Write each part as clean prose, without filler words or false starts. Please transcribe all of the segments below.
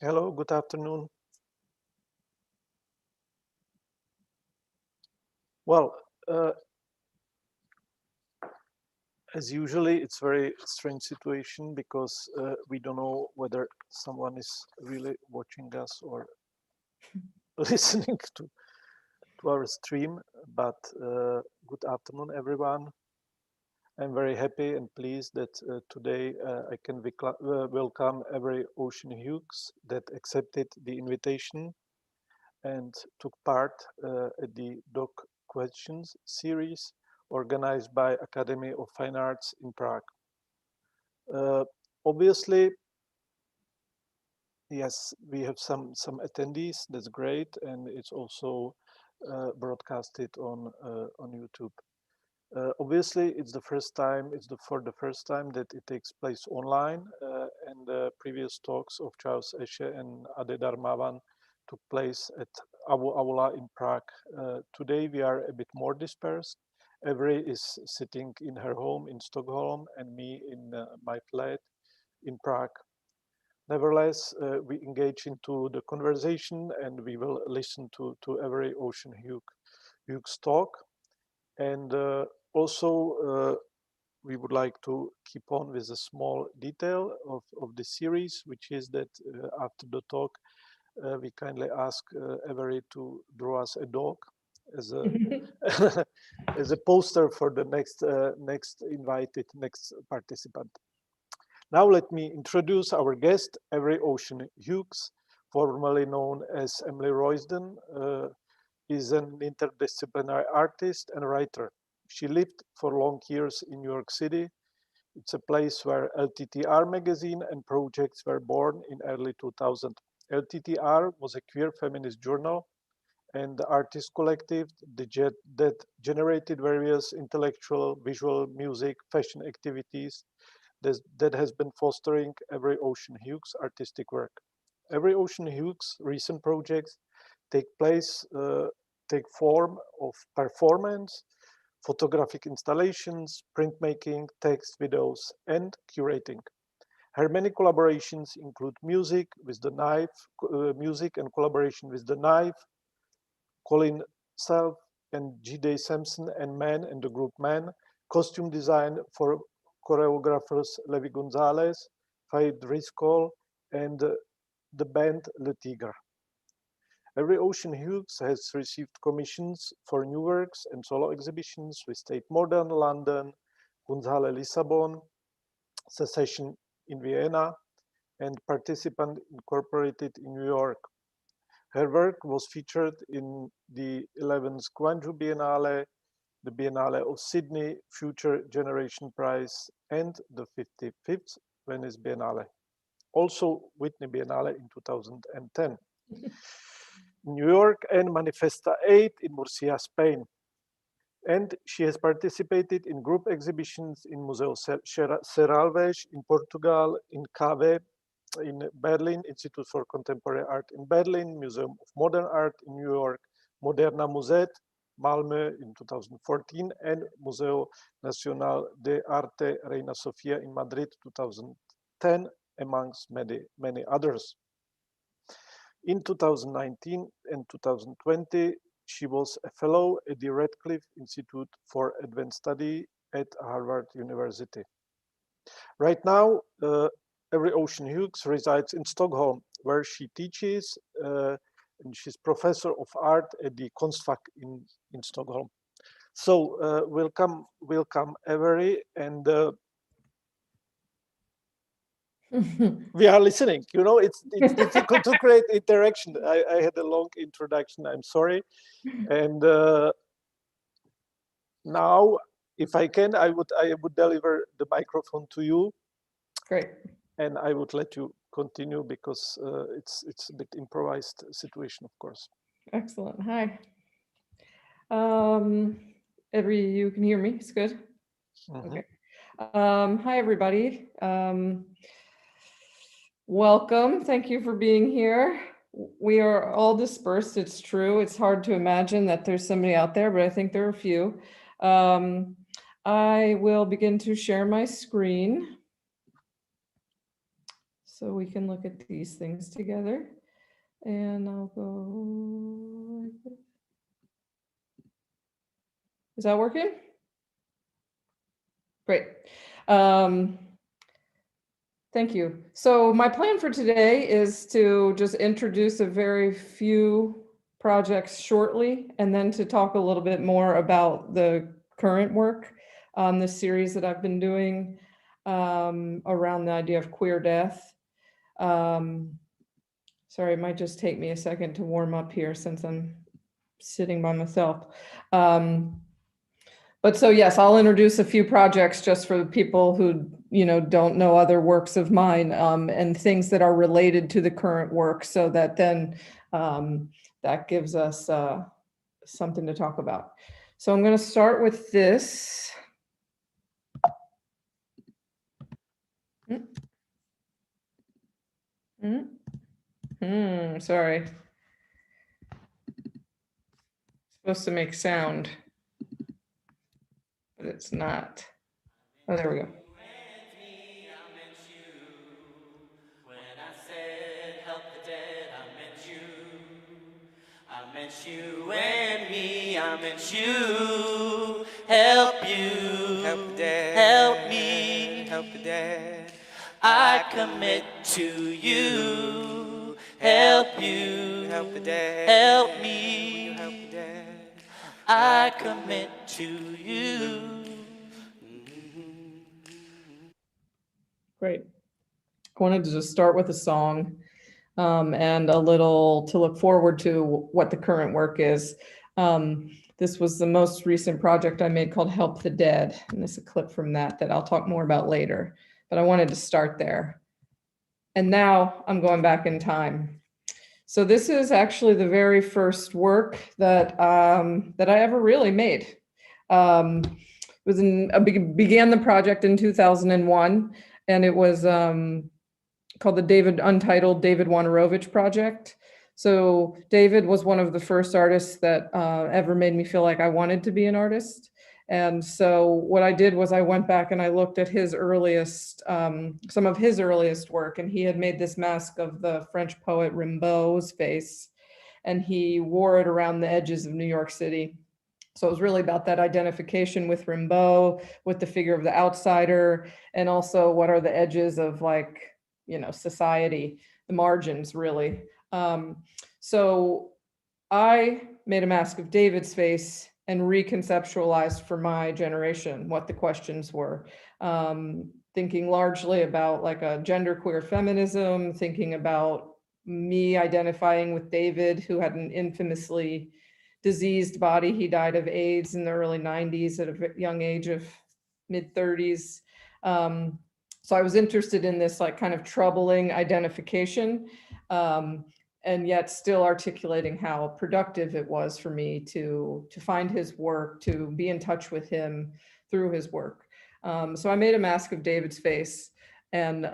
Hello, good afternoon. Well, as usually, it's a very strange situation because we don't know whether someone is really watching us or listening to our stream. But good afternoon, everyone. I'm very happy and pleased that today I can welcome every Ocean Hughes that accepted the invitation and took part at the Doc Questions series organized by Academy of Fine Arts in Prague. Obviously, yes, we have some attendees. That's great, and it's also broadcasted on YouTube. Obviously, it's the first time. For the first time that it takes place online, and the previous talks of Charles Esche and Ade Darmavan took place at Aula in Prague. Today we are a bit more dispersed. Every is sitting in her home in Stockholm and me in my flat in Prague. Nevertheless, we engage into the conversation and we will listen to every Ocean Hughes talk. And also, we would like to keep on with a small detail of the series, which is that after the talk, we kindly ask Avery to draw us a dog as a as a poster for the next participant. Now let me introduce our guest, Avery Ocean Hughes, formerly known as Emily Roysden, is an interdisciplinary artist and writer. She lived for long years in New York City. It's a place where LTTR magazine and projects were born in early 2000. LTTR was a queer feminist journal and the artist collective that generated various intellectual, visual, music, fashion activities that has been fostering Every Ocean Hughes artistic work. Every Ocean Hughes recent projects take form of performance, photographic installations, printmaking, text, videos, and curating. Her many collaborations include music and collaboration with The Knife, Colin Self and G.D. Sampson and Man and the group Man, costume design for choreographers Levi Gonzalez, Faid Driscoll, and the band Le Tigre. Every Ocean Hughes has received commissions for new works and solo exhibitions with Tate Modern London, Kunsthalle Lissabon, Secession in Vienna, and Participant Incorporated in New York. Her work was featured in the 11th Gwangju Biennale, the Biennale of Sydney Future Generation Prize, and the 55th Venice Biennale. Also Whitney Biennale in 2010. New York and Manifesta 8 in Murcia, Spain. And she has participated in group exhibitions in Museo Serralves in Portugal, in Cave, in Berlin, Institute for Contemporary Art in Berlin, Museum of Modern Art in New York, Moderna Muset, Malmö in 2014, and Museo Nacional de Arte Reina Sofia in Madrid 2010, amongst many others. In 2019 and 2020, she was a fellow at the Radcliffe Institute for Advanced Study at Harvard University. Right now, Every Ocean Hughes resides in Stockholm, where she teaches, and she's professor of art at the Konstfack in Stockholm. So welcome Avery, and we are listening. You know, it's difficult to create interaction. I had a long introduction. I'm sorry, and now, if I can, I would deliver the microphone to you. Great. And I would let you continue because it's a bit improvised situation, of course. Excellent. Hi. Every you can hear me. It's good. Mm-hmm. Okay. Hi, everybody. Welcome. Thank you for being here. We are all dispersed. It's true. It's hard to imagine that there's somebody out there, but I think there are a few. I will begin to share my screen. so we can look at these things together. And I'll go like this. Is that working? Great. Thank you. So my plan for today is to just introduce a very few projects shortly, and then to talk a little bit more about the current work on this series that I've been doing around the idea of queer death. Sorry, it might just take me a second to warm up here since I'm sitting by myself. But so yes, I'll introduce a few projects just for the people who don't know other works of mine, and things that are related to the current work, so that then that gives us something to talk about. So I'm going to start with this. Sorry. It's supposed to make sound, but it's not. Oh, there we go. I meant you and me, I meant you, help you, help the dead, help me, help the dead. I commit to you, help you, help the dead, help me, help the dead. I commit to you. Great. I wanted to just start with a song. And a little to look forward to what the current work is. This was the most recent project I made called Help the Dead. And there's a clip from that I'll talk more about later, but I wanted to start there. And now I'm going back in time. So this is actually the very first work that I ever really made. Began the project in 2001, and it was called the Untitled David Wojnarowicz project. So David was one of the first artists that ever made me feel like I wanted to be an artist. And so what I did was I went back and I looked at his earliest, some of his earliest work, and he had made this mask of the French poet Rimbaud's face, and he wore it around the edges of New York City. So it was really about that identification with Rimbaud, with the figure of the outsider, and also what are the edges of society, the margins, really. So I made a mask of David's face and reconceptualized for my generation what the questions were, thinking largely about like a genderqueer feminism, thinking about me identifying with David, who had an infamously diseased body. He died of AIDS in the early 90s at a young age of mid-30s. So I was interested in this like kind of troubling identification, and yet still articulating how productive it was for me to find his work, to be in touch with him through his work. So I made a mask of David's face, and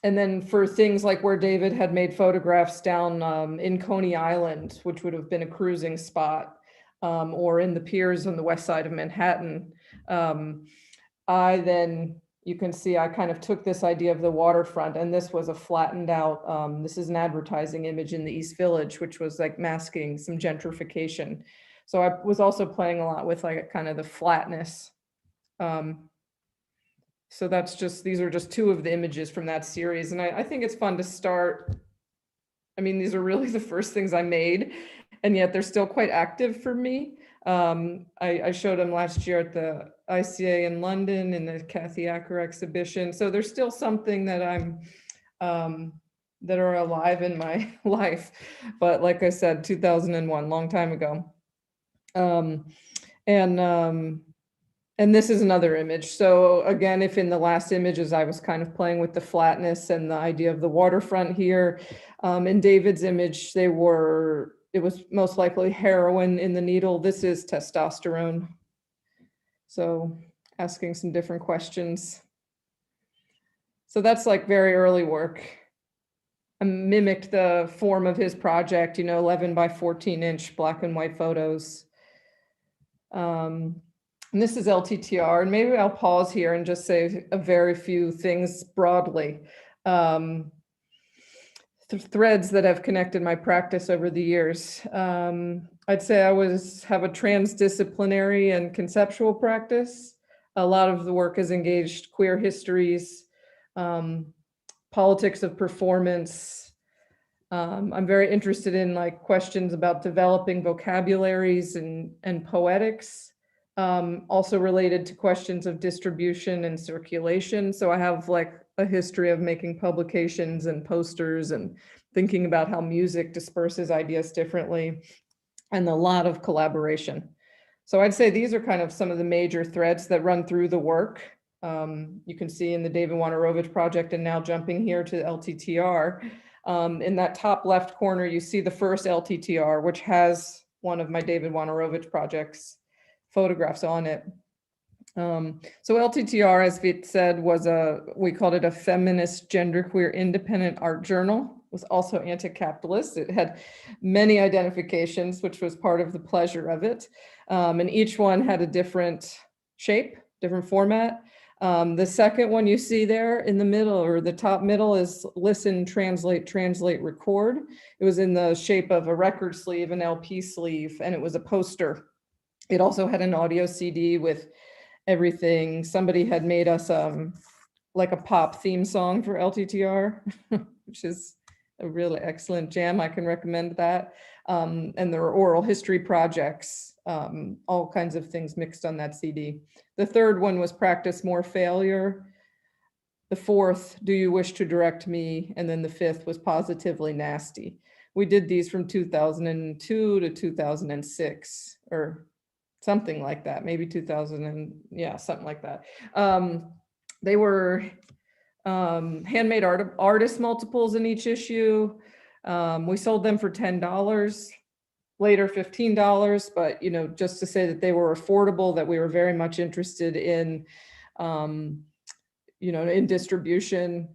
then for things like where David had made photographs down in Coney Island, which would have been a cruising spot, or in the piers on the west side of Manhattan, you can see I kind of took this idea of the waterfront, and this was a flattened out, this is an advertising image in the East Village, which was like masking some gentrification. So I was also playing a lot with like kind of the flatness. So these are just two of the images from that series. And I think it's fun to start. I mean, these are really the first things I made, and yet they're still quite active for me. I showed them last year at the ICA in London in the Kathy Acker exhibition. So there's still something that that are alive in my life. But like I said, 2001, long time ago. And this is another image. So again, if in the last images, I was kind of playing with the flatness and the idea of the waterfront here, in David's image, it was most likely heroin in the needle. This is testosterone. So asking some different questions. So that's like very early work. I mimicked the form of his project, 11 by 14 inch black and white photos. And this is LTTR, and maybe I'll pause here and just say a very few things broadly. Threads that have connected my practice over the years. I'd say I have a transdisciplinary and conceptual practice. A lot of the work has engaged queer histories, politics of performance. I'm very interested in like questions about developing vocabularies and poetics, also related to questions of distribution and circulation. So I have like a history of making publications and posters and thinking about how music disperses ideas differently, and a lot of collaboration. So I'd say these are kind of some of the major threads that run through the work. You can see in the David Wanarovich project, and now jumping here to LTTR. In that top left corner, you see the first LTTR, which has one of my David Wanarovich projects photographs on it. So LTTR, as Vit said, we called it a feminist, genderqueer, independent art journal. It was also anti-capitalist. It had many identifications, which was part of the pleasure of it. And each one had a different shape, different format. The second one you see there in the middle, or the top middle, is listen, translate, record. It was in the shape of a record sleeve, an LP sleeve, and it was a poster. It also had an audio CD with everything. Somebody had made us like a pop theme song for LTTR, which is a really excellent jam. I can recommend that. And there were oral history projects, all kinds of things mixed on that CD. The third one was Practice More Failure. The fourth, Do You Wish to Direct Me? And then the fifth was Positively Nasty. We did these from 2002 to 2006, or something like that, maybe 2000 and yeah, something like that. They were handmade artist multiples in each issue. We sold them for $10, later $15, but you know, just to say that they were affordable, that we were very much interested in, you know, in distribution.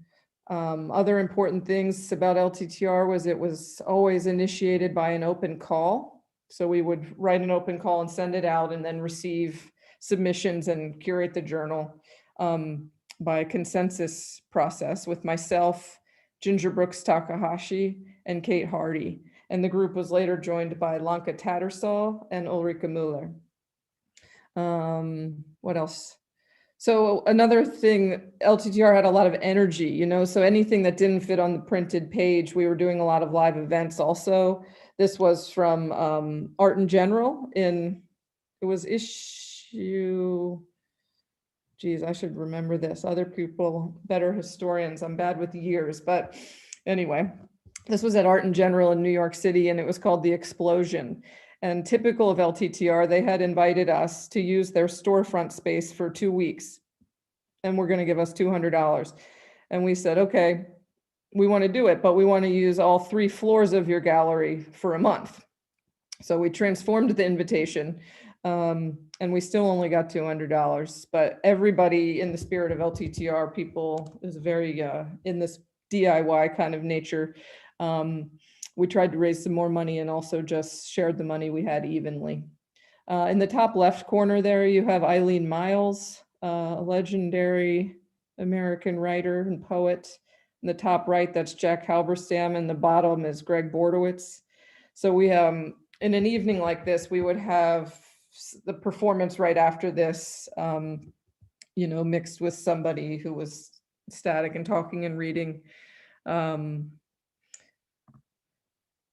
Other important things about LTTR was it was always initiated by an open call. So we would write an open call and send it out, and then receive submissions and curate the journal by a consensus process with myself, Ginger Brooks Takahashi, and Kate Hardy. And the group was later joined by Lanka Tattersall and Ulrika Müller. What else? So another thing, LTTR had a lot of energy, you know, so anything that didn't fit on the printed page, we were doing a lot of live events also. This was from Art in General it was issue, geez, I should remember this. Other people, better historians, I'm bad with years, but anyway, this was at Art in General in New York City, and it was called The Explosion. And typical of LTTR, they had invited us to use their storefront space for 2 weeks, and we're going to give us $200. And we said, okay, we want to do it, but we want to use all 3 floors of your gallery for a month. So we transformed the invitation, and we still only got $200. But everybody, in the spirit of LTTR, people is very in this DIY kind of nature. We tried to raise some more money and also just shared the money we had evenly. In the top left corner there, you have Eileen Miles, a legendary American writer and poet. In the top right, that's Jack Halberstam, and the bottom is Greg Bordowitz. So we in an evening like this, we would have the performance right after this, you know, mixed with somebody who was ecstatic and talking and reading.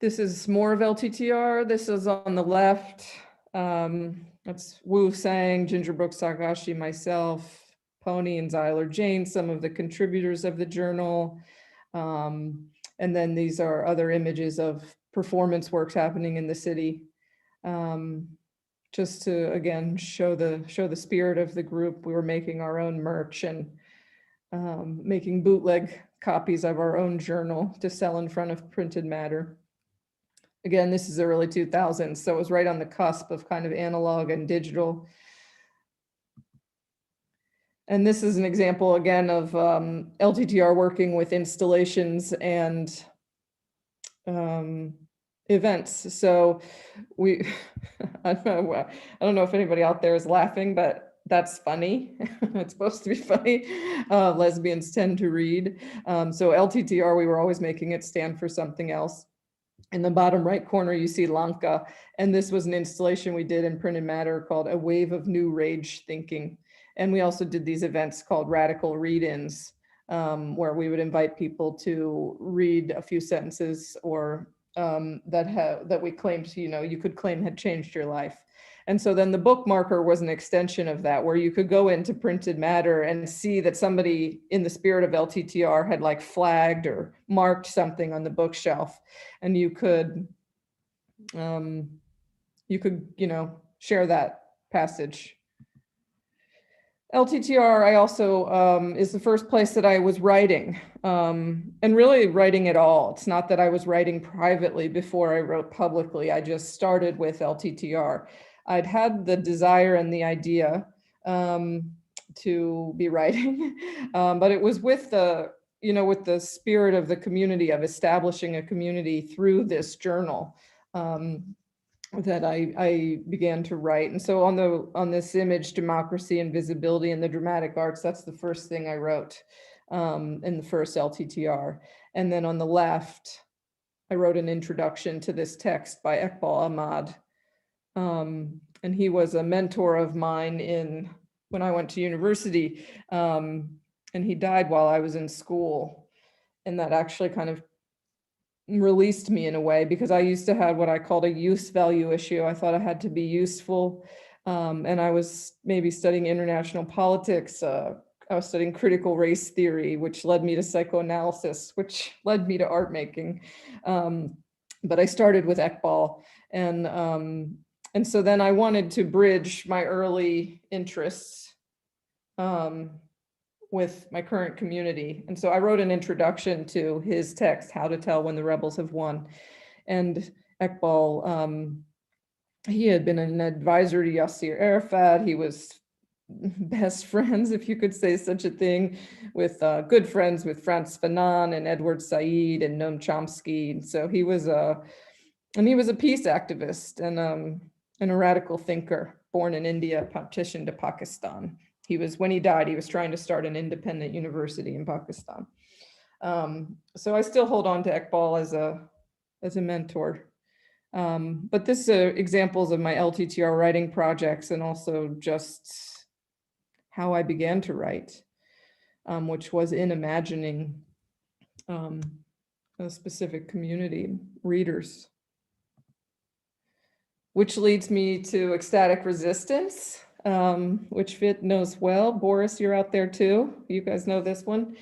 This is more of LTTR. This is on the left. That's Wu Sang, Ginger Brooks Takahashi, myself, Pony and Zyler Jane, some of the contributors of the journal. And then these are other images of performance works happening in the city. Just to, again, show the spirit of the group. We were making our own merch and making bootleg copies of our own journal to sell in front of printed matter. Again, this is the early 2000s, so it was right on the cusp of kind of analog and digital. And this is an example, again, of LTTR working with installations and events. So we, I don't know if anybody out there is laughing, but that's funny. It's supposed to be funny. Lesbians tend to read. So LTTR, we were always making it stand for something else. In the bottom right corner, you see Lanka. And this was an installation we did in printed matter called A Wave of New Rage Thinking. And we also did these events called Radical Read-ins, where we would invite people to read a few sentences or that we claimed, you could claim had changed your life. And so then the bookmarker was an extension of that, where you could go into printed matter and see that somebody in the spirit of LTTR had like flagged or marked something on the bookshelf, and you could share that passage. LTTR, I also, is the first place that I was writing, and really writing at all. It's not that I was writing privately before I wrote publicly. I just started with LTTR. I'd had the desire and the idea to be writing, but it was with the spirit of the community, of establishing a community through this journal. That I began to write. And so on this image, Democracy and Visibility in the Dramatic Arts, that's the first thing I wrote in the first LTTR. And then on the left, I wrote an introduction to this text by Iqbal Ahmad. And he was a mentor of mine when I went to university, and he died while I was in school. And that actually kind of released me in a way, because I used to have what I called a use value issue. I thought I had to be useful. And I was maybe studying international politics. I was studying critical race theory, which led me to psychoanalysis, which led me to art making. But I started with Iqbal. And so then I wanted to bridge my early interests with my current community. And so I wrote an introduction to his text, How to Tell When the Rebels Have Won. And Iqbal, he had been an advisor to Yasser Arafat. He was best friends, if you could say such a thing, with good friends with Frantz Fanon and Edward Said and Noam Chomsky. And so he was a peace activist and a radical thinker, born in India, partitioned to Pakistan. When he died, he was trying to start an independent university in Pakistan. So I still hold on to Iqbal as a mentor. But this are examples of my LTTR writing projects, and also just how I began to write, which was in imagining a specific community, readers. Which leads me to Ecstatic Resistance, which Fit knows well. Boris, you're out there too. You guys know this one.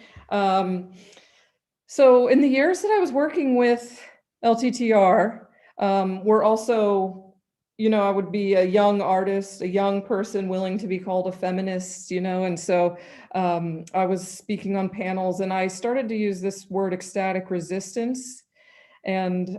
So in the years that I was working with LTTR, we're also, I would be a young artist, a young person willing to be called a feminist, and so I was speaking on panels, and I started to use this word ecstatic resistance. And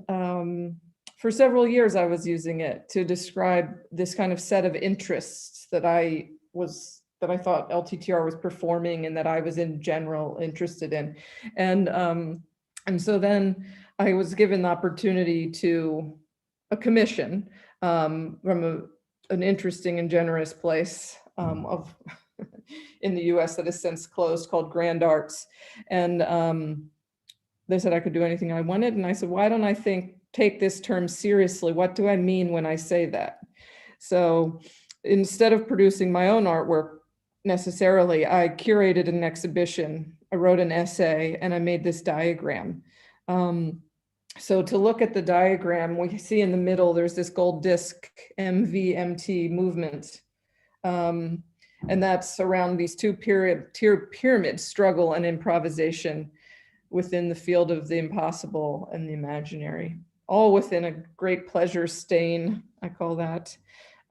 for several years, I was using it to describe this kind of set of interests that I thought LTTR was performing and that I was in general interested in. And so then I was given the opportunity to a commission from an interesting and generous place in the US that has since closed, called Grand Arts. And they said I could do anything I wanted. And I said, why don't I take this term seriously? What do I mean when I say that? So instead of producing my own artwork necessarily, I curated an exhibition. I wrote an essay and I made this diagram. So to look at the diagram, we see in the middle, there's this gold disc, MVMT movement. And that's around these two pyramids, struggle and improvisation within the field of the impossible and the imaginary, all within a great pleasure stain, I call that.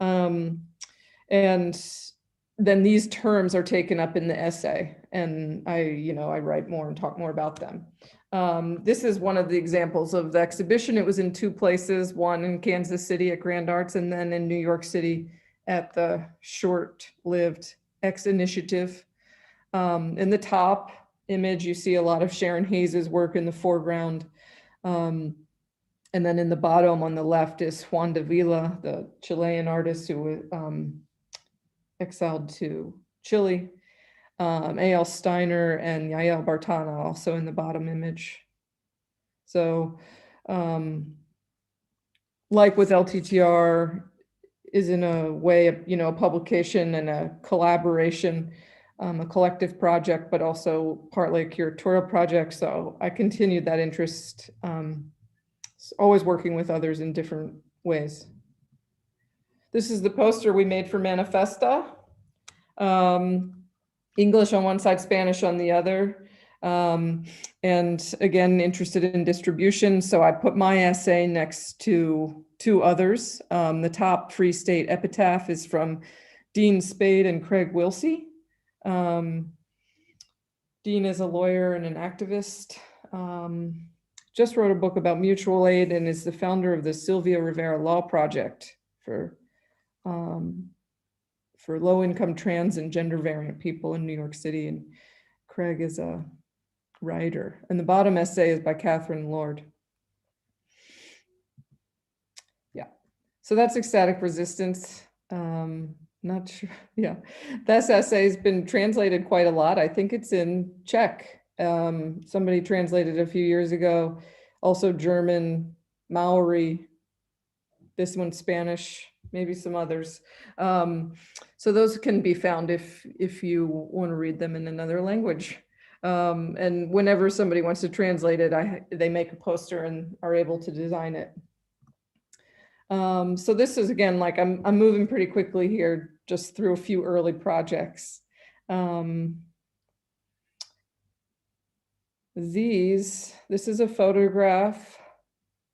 And then these terms are taken up in the essay, and I write more and talk more about them. This is one of the examples of the exhibition. It was in two places, one in Kansas City at Grand Arts, and then in New York City at the short-lived X Initiative. In the top image, you see a lot of Sharon Hayes's work in the foreground. And then in the bottom on the left is Juan de Villa, the Chilean artist who exiled to Chile. A.L. Steiner and Yael Bartana also in the bottom image. So like with LTTR is in a way, a publication and a collaboration, a collective project, but also partly a curatorial project. So I continued that interest, always working with others in different ways. This is the poster we made for Manifesta. English on one side, Spanish on the other. And again, interested in distribution. So I put my essay next to two others. The top Free State epitaph is from Dean Spade and Craig Wilsey. Dean is a lawyer and an activist. Just wrote a book about mutual aid and is the founder of the Sylvia Rivera Law Project for low-income trans and gender variant people in New York City. And Craig is a writer. And the bottom essay is by Catherine Lord. Yeah, so that's Ecstatic Resistance. Not sure, yeah. This essay has been translated quite a lot. I think it's in Czech. Somebody translated a few years ago, also German, Maori, this one Spanish, maybe some others. So those can be found if you want to read them in another language. And whenever somebody wants to translate it, they make a poster and are able to design it. So this is, again, like I'm moving pretty quickly here, just through a few early projects. This is a photograph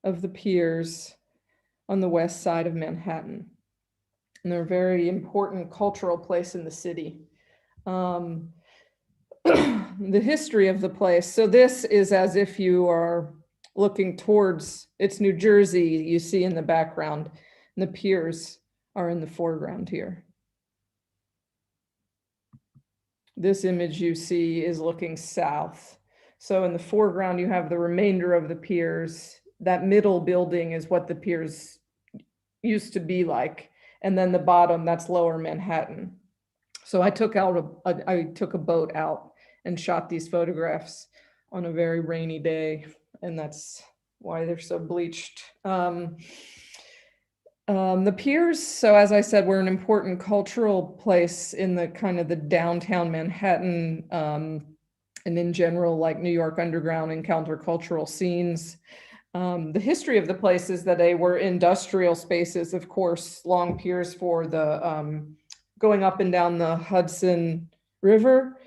of the piers on the west side of Manhattan. And they're a very important cultural place in the city. The history of the place. So this is as if you are looking towards, it's New Jersey, you see in the background, and the piers are in the foreground here. This image you see is looking south. So in the foreground, you have the remainder of the piers. That middle building is what the piers used to be like. And then the bottom, that's Lower Manhattan. So I took a boat out and shot these photographs on a very rainy day. And that's why they're so bleached. The piers, so as I said, were an important cultural place in the kind of the downtown Manhattan, and in general, like New York underground and countercultural scenes. The history of the place is that they were industrial spaces, of course, long piers for the going up and down the Hudson River,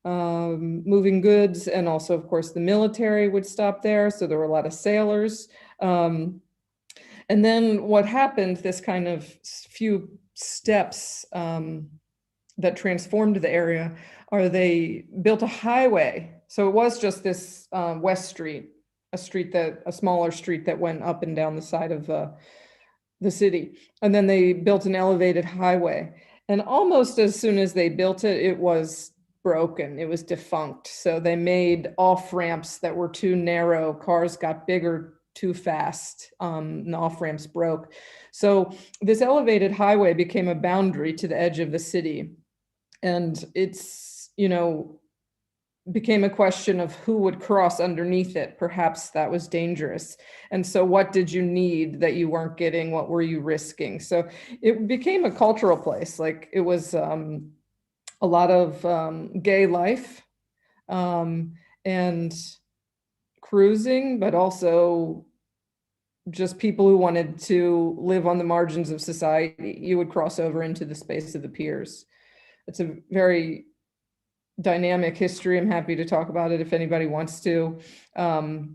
moving goods, and also, of course, the military would stop there. So there were a lot of sailors. And then what happened, this kind of few steps that transformed the area, are they built a highway. So it was just this West Street, a smaller street that went up and down the side of the city. And then they built an elevated highway. And almost as soon as they built it, it was broken. It was defunct. So they made off ramps that were too narrow. Cars got bigger too fast. And the off ramps broke. So this elevated highway became a boundary to the edge of the city. And it's, became a question of who would cross underneath it. Perhaps that was dangerous. And so what did you need that you weren't getting? What were you risking? So it became a cultural place. Like it was a lot of gay life and cruising, but also just people who wanted to live on the margins of society. You would cross over into the space of the piers. It's a very dynamic history. I'm happy to talk about it if anybody wants to. And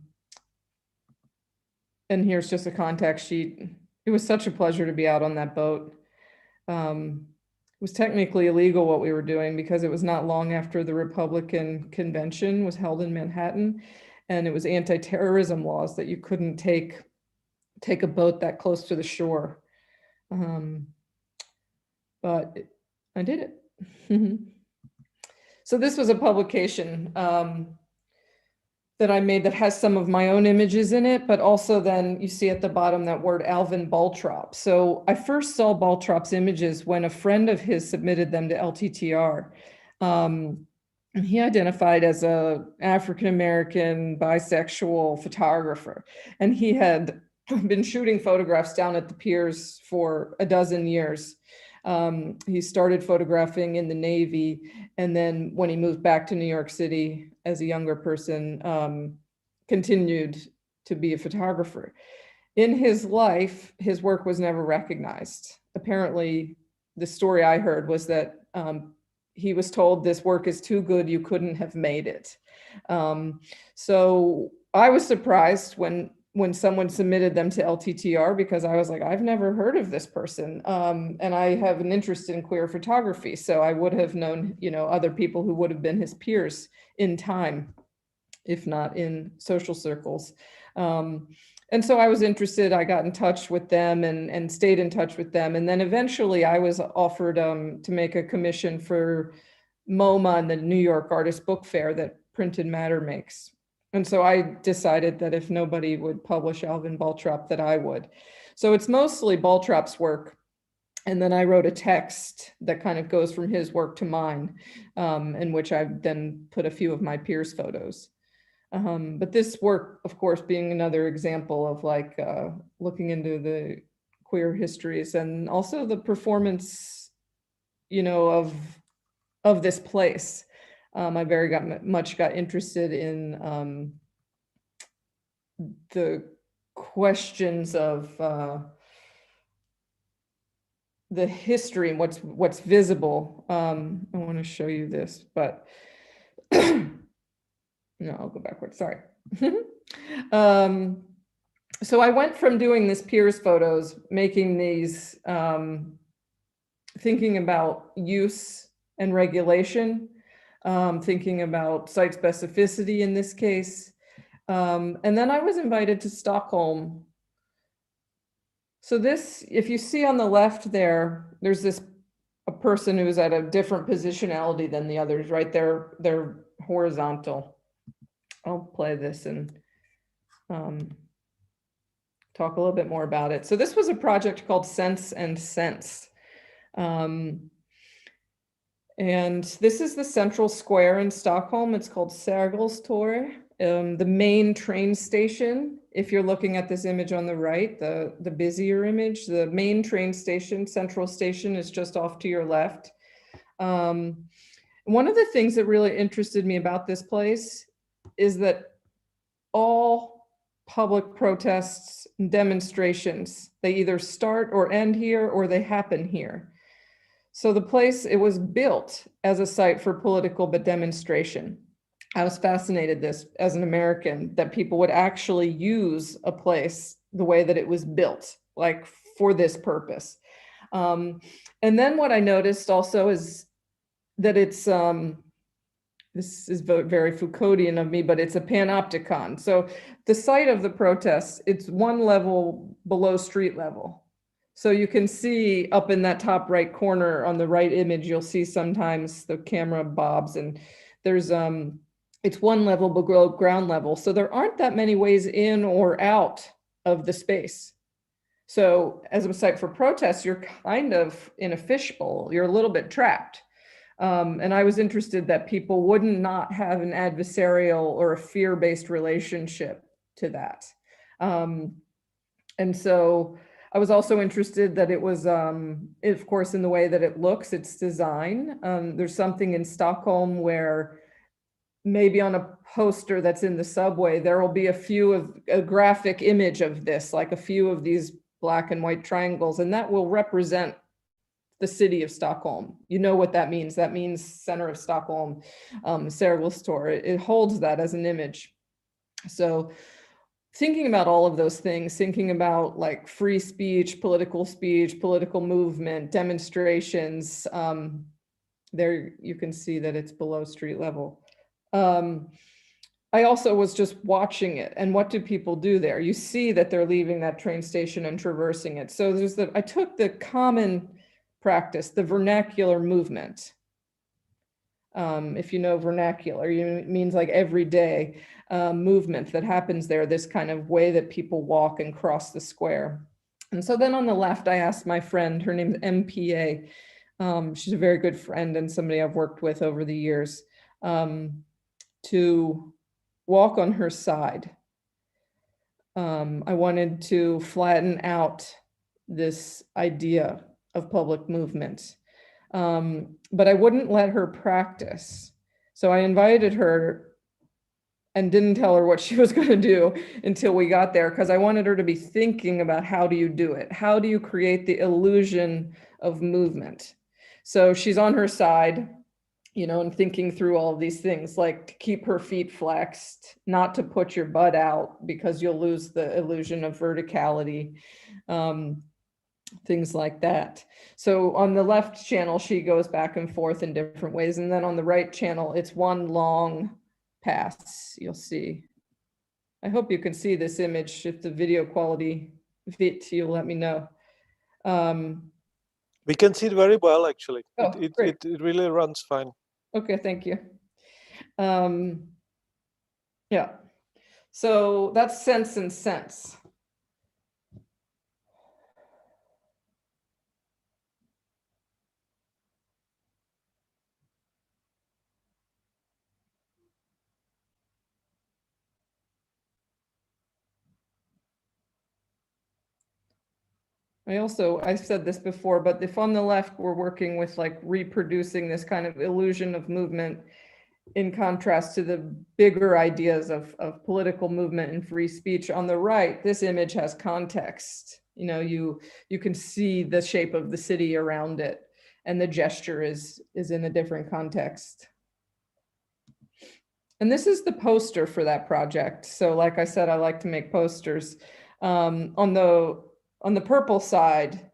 here's just a contact sheet. It was such a pleasure to be out on that boat. It was technically illegal what we were doing because it was not long after the Republican convention was held in Manhattan, and it was anti-terrorism laws that you couldn't take a boat that close to the shore. But I did it. So this was a publication that that I made that has some of my own images in it, but also then you see at the bottom that word Alvin Baltrop. So I first saw Baltrop's images when a friend of his submitted them to LTTR. And he identified as a African-American bisexual photographer. And he had been shooting photographs down at the piers for a dozen years. He started photographing in the Navy, and then when he moved back to New York City as a younger person, continued to be a photographer. In his life, his work was never recognized. Apparently, the story I heard was that he was told this work is too good, you couldn't have made it. So I was surprised when someone submitted them to LTTR, because I was like, I've never heard of this person. And I have an interest in queer photography. So I would have known, other people who would have been his peers in time, if not in social circles. And so I was interested. I got in touch with them and stayed in touch with them. And then eventually I was offered to make a commission for MoMA and the New York Artist Book Fair that Printed Matter makes. And so I decided that if nobody would publish Alvin Baltrop, that I would. So it's mostly Baltrop's work. And then I wrote a text that kind of goes from his work to mine, in which I then put a few of my peers' photos. But this work, of course, being another example of like looking into the queer histories and also the performance, of this place. I very much got interested in the questions of the history and what's visible. I want to show you this, but no, I'll go backwards. Sorry. So I went from doing this peers photos, making these, thinking about use and regulation, thinking about site specificity in this case. And then I was invited to Stockholm. So this, if you see on the left there, there's a person who's at a different positionality than the others, right? They're horizontal. I'll play this and talk a little bit more about it. So this was a project called Sense and Sense. And this is the central square in Stockholm. It's called Sergels Torg. The main train station, if you're looking at this image on the right, the busier image, the main train station, central station, is just off to your left. One of the things that really interested me about this place is that all public protests and demonstrations, they either start or end here or they happen here. So the place, it was built as a site for political demonstration. I was fascinated this as an American, that people would actually use a place the way that it was built, like for this purpose. And then what I noticed also is that it's, this is very Foucauldian of me, but it's a panopticon. So the site of the protests, it's one level below street level. So you can see up in that top right corner on the right image, you'll see sometimes the camera bobs, and there's, it's one level below ground level. So there aren't that many ways in or out of the space. So as a site for protests, you're kind of in a fishbowl, you're a little bit trapped. And I was interested that people wouldn't not have an adversarial or a fear-based relationship to that. And so I was also interested that it was, of course, in the way that it looks, its design. There's something in Stockholm where maybe on a poster that's in the subway, there will be a graphic image of this, like a few of these black and white triangles, and that will represent the city of Stockholm. You know what that means. That means center of Stockholm, Sergels Torg. It holds that as an image. So thinking about all of those things, thinking about like free speech, political movement, demonstrations, there you can see that it's below street level. I also was just watching it, and what do people do there? You see that they're leaving that train station and traversing it. So there's I took the common practice, the vernacular movement, If you know vernacular, it means like everyday movement that happens there, this kind of way that people walk and cross the square. And so then on the left, I asked my friend, her name's MPA. She's a very good friend and somebody I've worked with over the years, to walk on her side. I wanted to flatten out this idea of public movement, but I wouldn't let her practice. So I invited her and didn't tell her what she was going to do until we got there, because I wanted her to be thinking about how do you do it? How do you create the illusion of movement? So she's on her side, you know, and thinking through all of these things, like to keep her feet flexed, not to put your butt out because you'll lose the illusion of verticality, things like that. So on the left channel, she goes back and forth in different ways. And then on the right channel, it's one long pass, you'll see. I hope you can see this image. If the video quality fits, you'll let me know. We can see it very well, actually. Oh, it really runs fine. Okay, thank you. Yeah, so that's Sense and Sense. I've said this before, but if on the left, we're working with like reproducing this kind of illusion of movement in contrast to the bigger ideas of political movement and free speech. On the right, this image has context. You know, you can see the shape of the city around it, and the gesture is in a different context. And this is the poster for that project. So like I said, I like to make posters. On the purple side,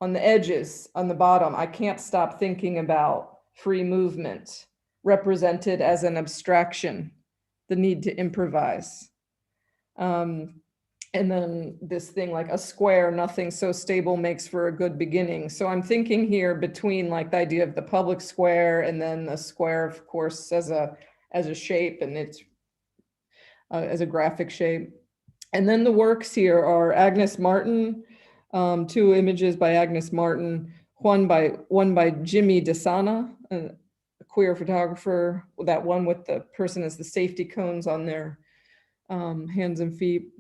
on the edges, on the bottom, I can't stop thinking about free movement, represented as an abstraction, the need to improvise. And then this thing like a square, nothing so stable makes for a good beginning. So I'm thinking here between like the idea of the public square and then the square, of course, as a shape, and it's as a graphic shape. And then the works here are Agnes Martin, 2 images by Agnes Martin, one by Jimmy DeSana, a queer photographer, that one with the person as the safety cones on their hands and feet.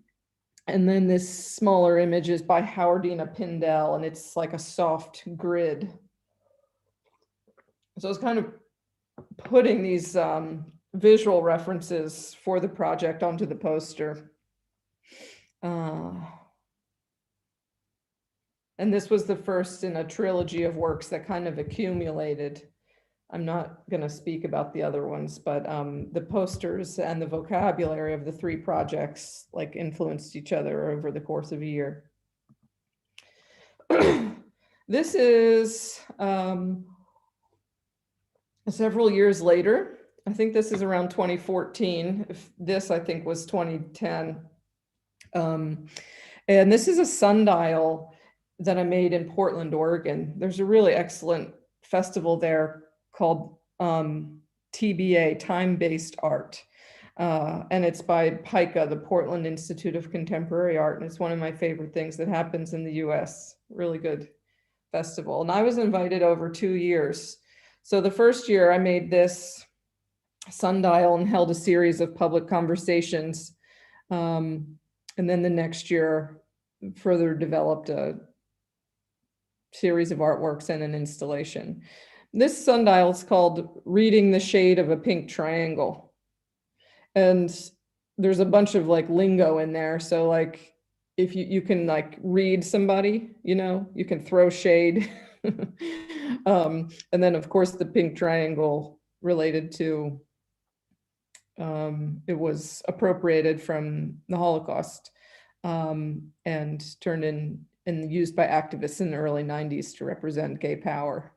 And then this smaller image is by Howardina Pindell, and it's like a soft grid. So it's kind of putting these visual references for the project onto the poster. And this was the first in a trilogy of works that kind of accumulated. I'm not going to speak about the other ones, but the posters and the vocabulary of the 3 projects like influenced each other over the course of a year. This is several years later. I think this is around 2014. This, I think, was 2010. And this is a sundial that I made in Portland, Oregon. There's a really excellent festival there called TBA, Time-Based Art. And it's by PICA, the Portland Institute of Contemporary Art. And it's one of my favorite things that happens in the US. Really good festival. And I was invited over 2 years. So the first year I made this sundial and held a series of public conversations. And then the next year further developed a series of artworks and an installation. This sundial is called Reading the Shade of a Pink Triangle. And there's a bunch of like lingo in there. So like if you can like read somebody, you know, you can throw shade. And then of course the pink triangle related to, it was appropriated from the Holocaust and turned in and used by activists in the early 90s to represent gay power.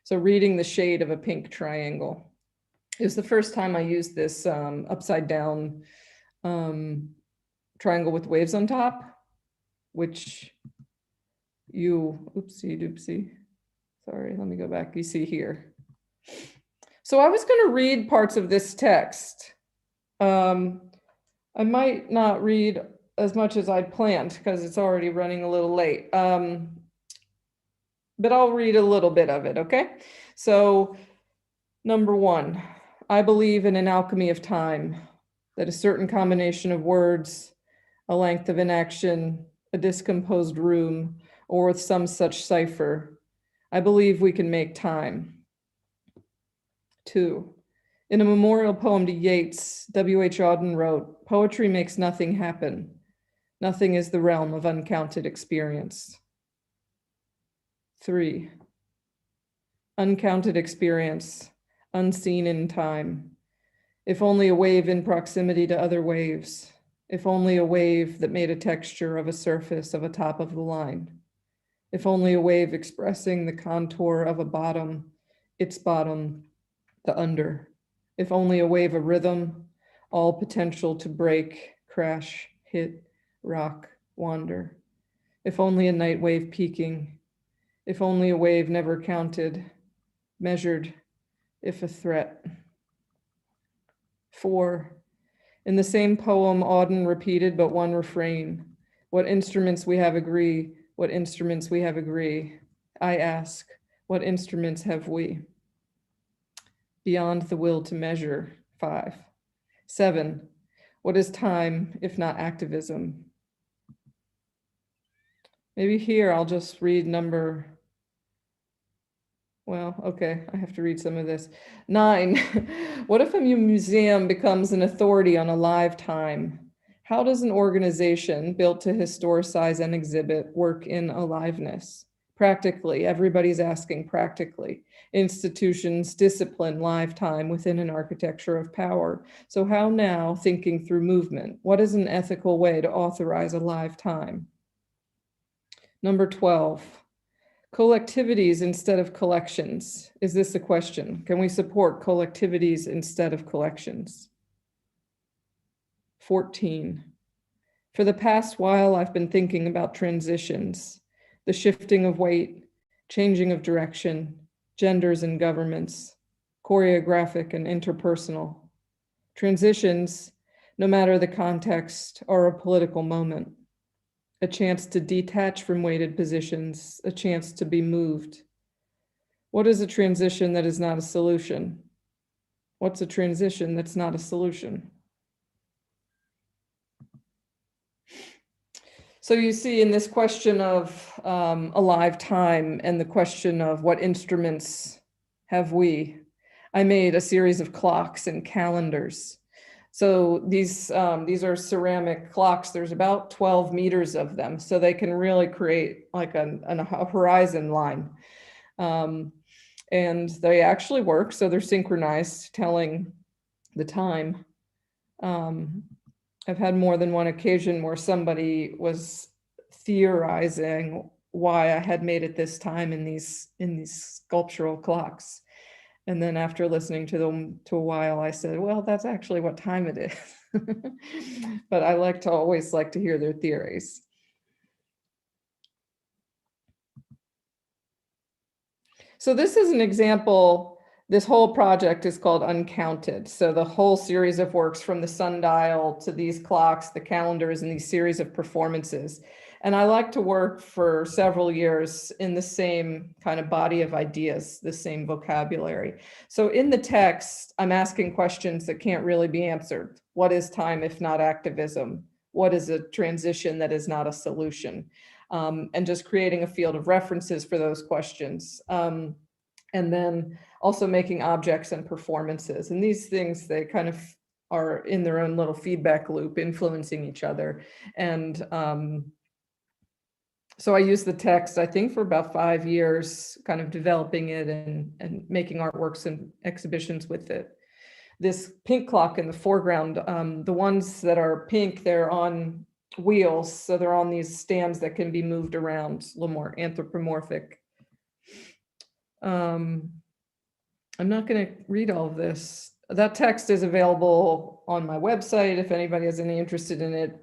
So Reading the Shade of a Pink Triangle. It was the first time I used this upside down triangle with waves on top, which oopsie doopsie. Sorry, let me go back. You see here. So I was going to read parts of this text. I might not read as much as I'd planned because it's already running a little late. But I'll read a little bit of it, okay? So, number 1, I believe in an alchemy of time, that a certain combination of words, a length of inaction, a discomposed room, or with some such cipher, I believe we can make time. 2, in a memorial poem to Yeats, W.H. Auden wrote, "Poetry makes nothing happen. Nothing is the realm of uncounted experience." 3, uncounted experience, unseen in time. If only a wave in proximity to other waves. If only a wave that made a texture of a surface of a top of the line. If only a wave expressing the contour of a bottom, its bottom, the under. If only a wave of rhythm, all potential to break, crash, hit, rock, wander. If only a night wave peaking. If only a wave never counted, measured, if a threat. 4, in the same poem, Auden repeated but one refrain. What instruments we have agree, what instruments we have agree. I ask, what instruments have we? Beyond the will to measure, 5. 7, what is time if not activism? Maybe here I'll just read number, well, okay, I have to read some of this. 9, what if a museum becomes an authority on a live time? How does an organization built to historicize and exhibit work in aliveness? Practically, everybody's asking practically. Institutions discipline live time within an architecture of power. So how now, thinking through movement, what is an ethical way to authorize a live time? Number 12, collectivities instead of collections. Is this a question? Can we support collectivities instead of collections? 14, for the past while, I've been thinking about transitions, the shifting of weight, changing of direction, genders and governments, choreographic and interpersonal. Transitions, no matter the context, are a political moment, a chance to detach from weighted positions, a chance to be moved. What is a transition that is not a solution? What's a transition that's not a solution? So you see in this question of a live time and the question of what instruments have we, I made a series of clocks and calendars. So these are ceramic clocks. There's about 12 meters of them. So they can really create like a horizon line. And they actually work. So they're synchronized, telling the time. I've had more than one occasion where somebody was theorizing why I had made it this time in these sculptural clocks. And then after listening to them to a while, I said, well, that's actually what time it is. But I always like to hear their theories. So this is an example. This whole project is called Uncounted. So the whole series of works from the Sundial to these clocks, the calendars, and these series of performances. And I like to work for several years in the same kind of body of ideas, the same vocabulary. So in the text, I'm asking questions that can't really be answered. What is time if not activism? What is a transition that is not a solution? And just creating a field of references for those questions. And then also making objects and performances. And these things, they kind of are in their own little feedback loop, influencing each other. And so I used the text, I think, for about 5 years, kind of developing it and making artworks and exhibitions with it. This pink clock in the foreground, the ones that are pink, they're on wheels. So they're on these stands that can be moved around, a little more anthropomorphic. I'm not going to read all of this. That text is available on my website if anybody has any interest in it.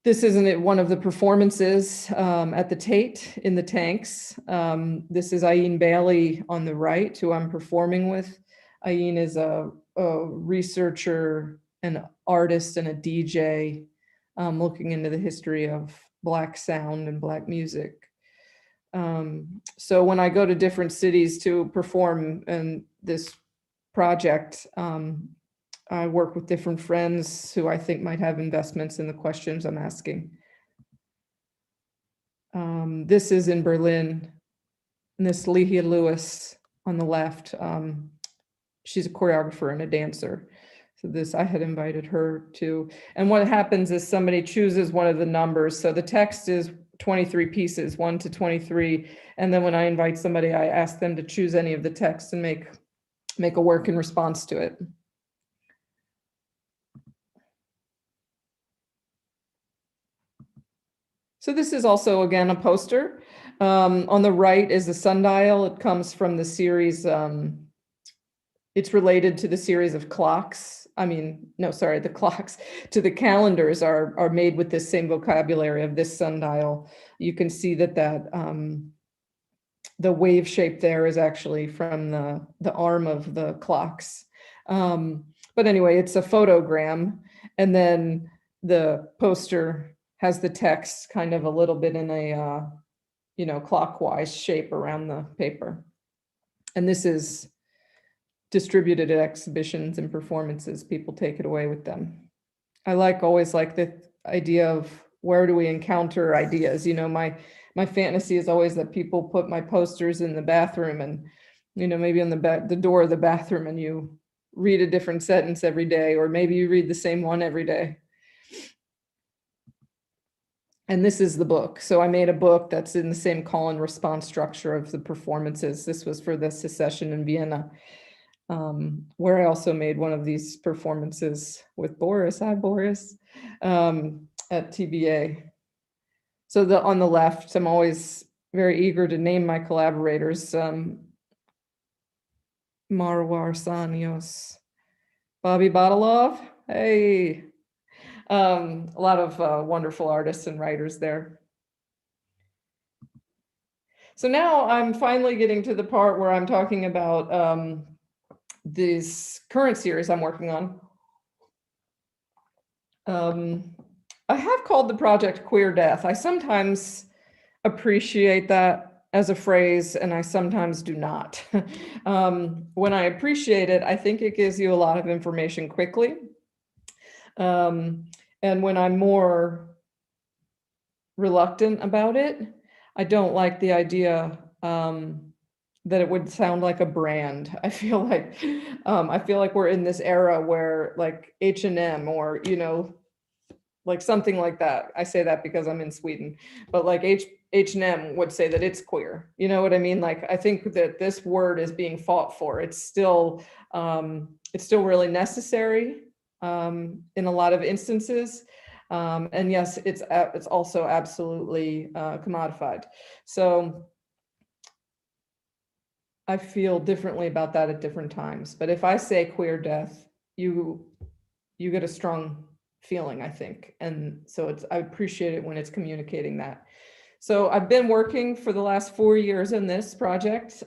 This isn't one of the performances at the Tate in the tanks. This is Ayin Bailey on the right, who I'm performing with. Ayin is a researcher, an artist, and a DJ looking into the history of Black sound and Black music. So when I go to different cities to perform in this project, I work with different friends who I think might have investments in the questions I'm asking. This is in Berlin, and this Lehia Lewis on the left. She's a choreographer and a dancer. So this, I had invited her to. And what happens is somebody chooses one of the numbers. So the text is 23 pieces, 1 to 23. And then when I invite somebody, I ask them to choose any of the text and make a work in response to it. So this is also, again, a poster. On the right is the Sundial. It comes from the series, it's related to the series of clocks. The clocks to the calendars are made with this same vocabulary of this sundial. You can see that the wave shape there is actually from the arm of the clocks. But anyway, it's a photogram, and then the poster has the text kind of a little bit in a clockwise shape around the paper. And this is distributed at exhibitions and performances. People take it away with them. I always like the idea of where do we encounter ideas? My fantasy is always that people put my posters in the bathroom, and maybe on the door of the bathroom, and you read a different sentence every day, or maybe you read the same one every day. And this is the book. So I made a book that's in the same call and response structure of the performances. This was for the Secession in Vienna, where I also made one of these performances with Boris. Hi, Boris, at TBA. So on the left, I'm always very eager to name my collaborators. Marwar Sanios, Bobby Badalov, hey. A lot of wonderful artists and writers there. So now I'm finally getting to the part where I'm talking about this current series I'm working on. I have called the project Queer Death. I sometimes appreciate that as a phrase, and I sometimes do not. When I appreciate it, I think it gives you a lot of information quickly. And when I'm more reluctant about it, I don't like the idea that it would sound like a brand. I feel like we're in this era where like H&M or like something like that. I say that because I'm in Sweden, but like H&M would say that it's queer. You know what I mean? Like I think that this word is being fought for. It's still really necessary in a lot of instances. And yes, it's also absolutely commodified. So I feel differently about that at different times. But if I say queer death, you get a strong feeling, I think. And so I appreciate it when it's communicating that. So I've been working for the last 4 years in this project.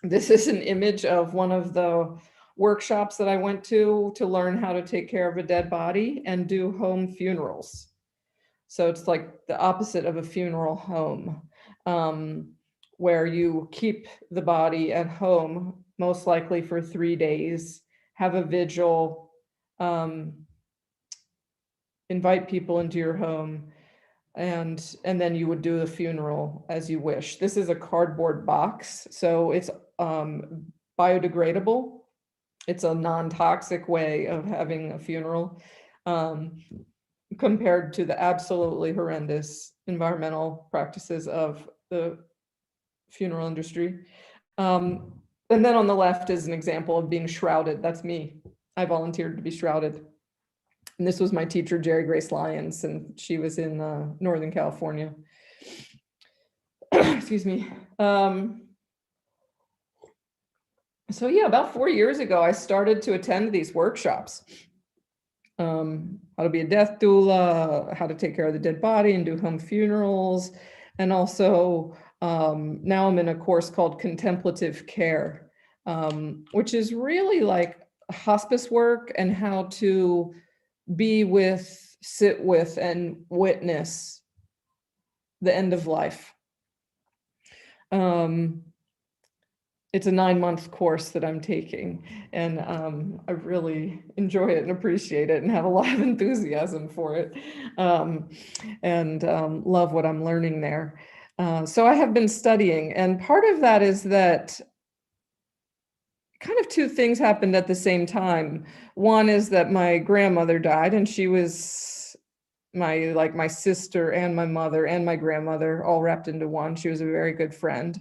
This is an image of one of the workshops that I went to learn how to take care of a dead body and do home funerals. So it's like the opposite of a funeral home, where you keep the body at home, most likely for 3 days, have a vigil, invite people into your home, and then you would do the funeral as you wish. This is a cardboard box, so it's biodegradable. It's a non-toxic way of having a funeral, compared to the absolutely horrendous environmental practices of the funeral industry. And then on the left is an example of being shrouded. That's me. I volunteered to be shrouded. And this was my teacher, Jerry Grace Lyons, and she was in Northern California. Excuse me. So yeah, about 4 years ago, I started to attend these workshops. how to be a death doula, how to take care of the dead body and do home funerals. And also now I'm in a course called Contemplative Care, which is really like hospice work and how to be with, sit with, and witness the end of life. It's a 9-month course that I'm taking, and I really enjoy it and appreciate it and have a lot of enthusiasm for it, and love what I'm learning there. So I have been studying, and part of that is that kind of two things happened at the same time. One is that my grandmother died, and she was my sister and my mother and my grandmother all wrapped into one. She was a very good friend.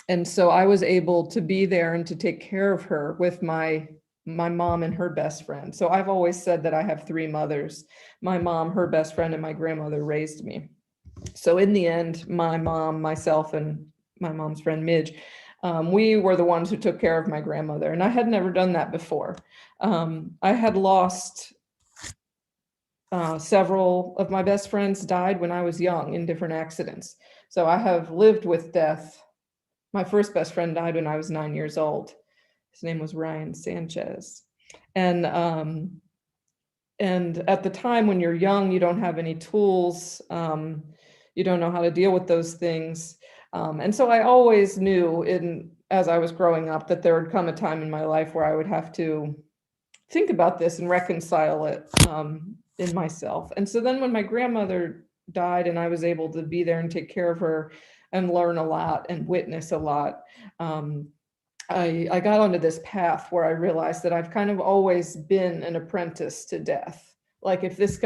And so I was able to be there and to take care of her with my mom and her best friend. So I've always said that I have 3 mothers. My mom, her best friend, and my grandmother raised me. So in the end, my mom, myself, and my mom's friend Midge, we were the ones who took care of my grandmother. And I had never done that before. I had lost several of my best friends died when I was young in different accidents. So I have lived with death. My first best friend died when I was 9 years old. His name was Ryan Sanchez. And at the time when you're young, you don't have any tools. You don't know how to deal with those things. And so I always knew as I was growing up that there would come a time in my life where I would have to think about this and reconcile it in myself. And so then when my grandmother died and I was able to be there and take care of her and learn a lot and witness a lot, I got onto this path where I realized that I've kind of always been an apprentice to death. Like if this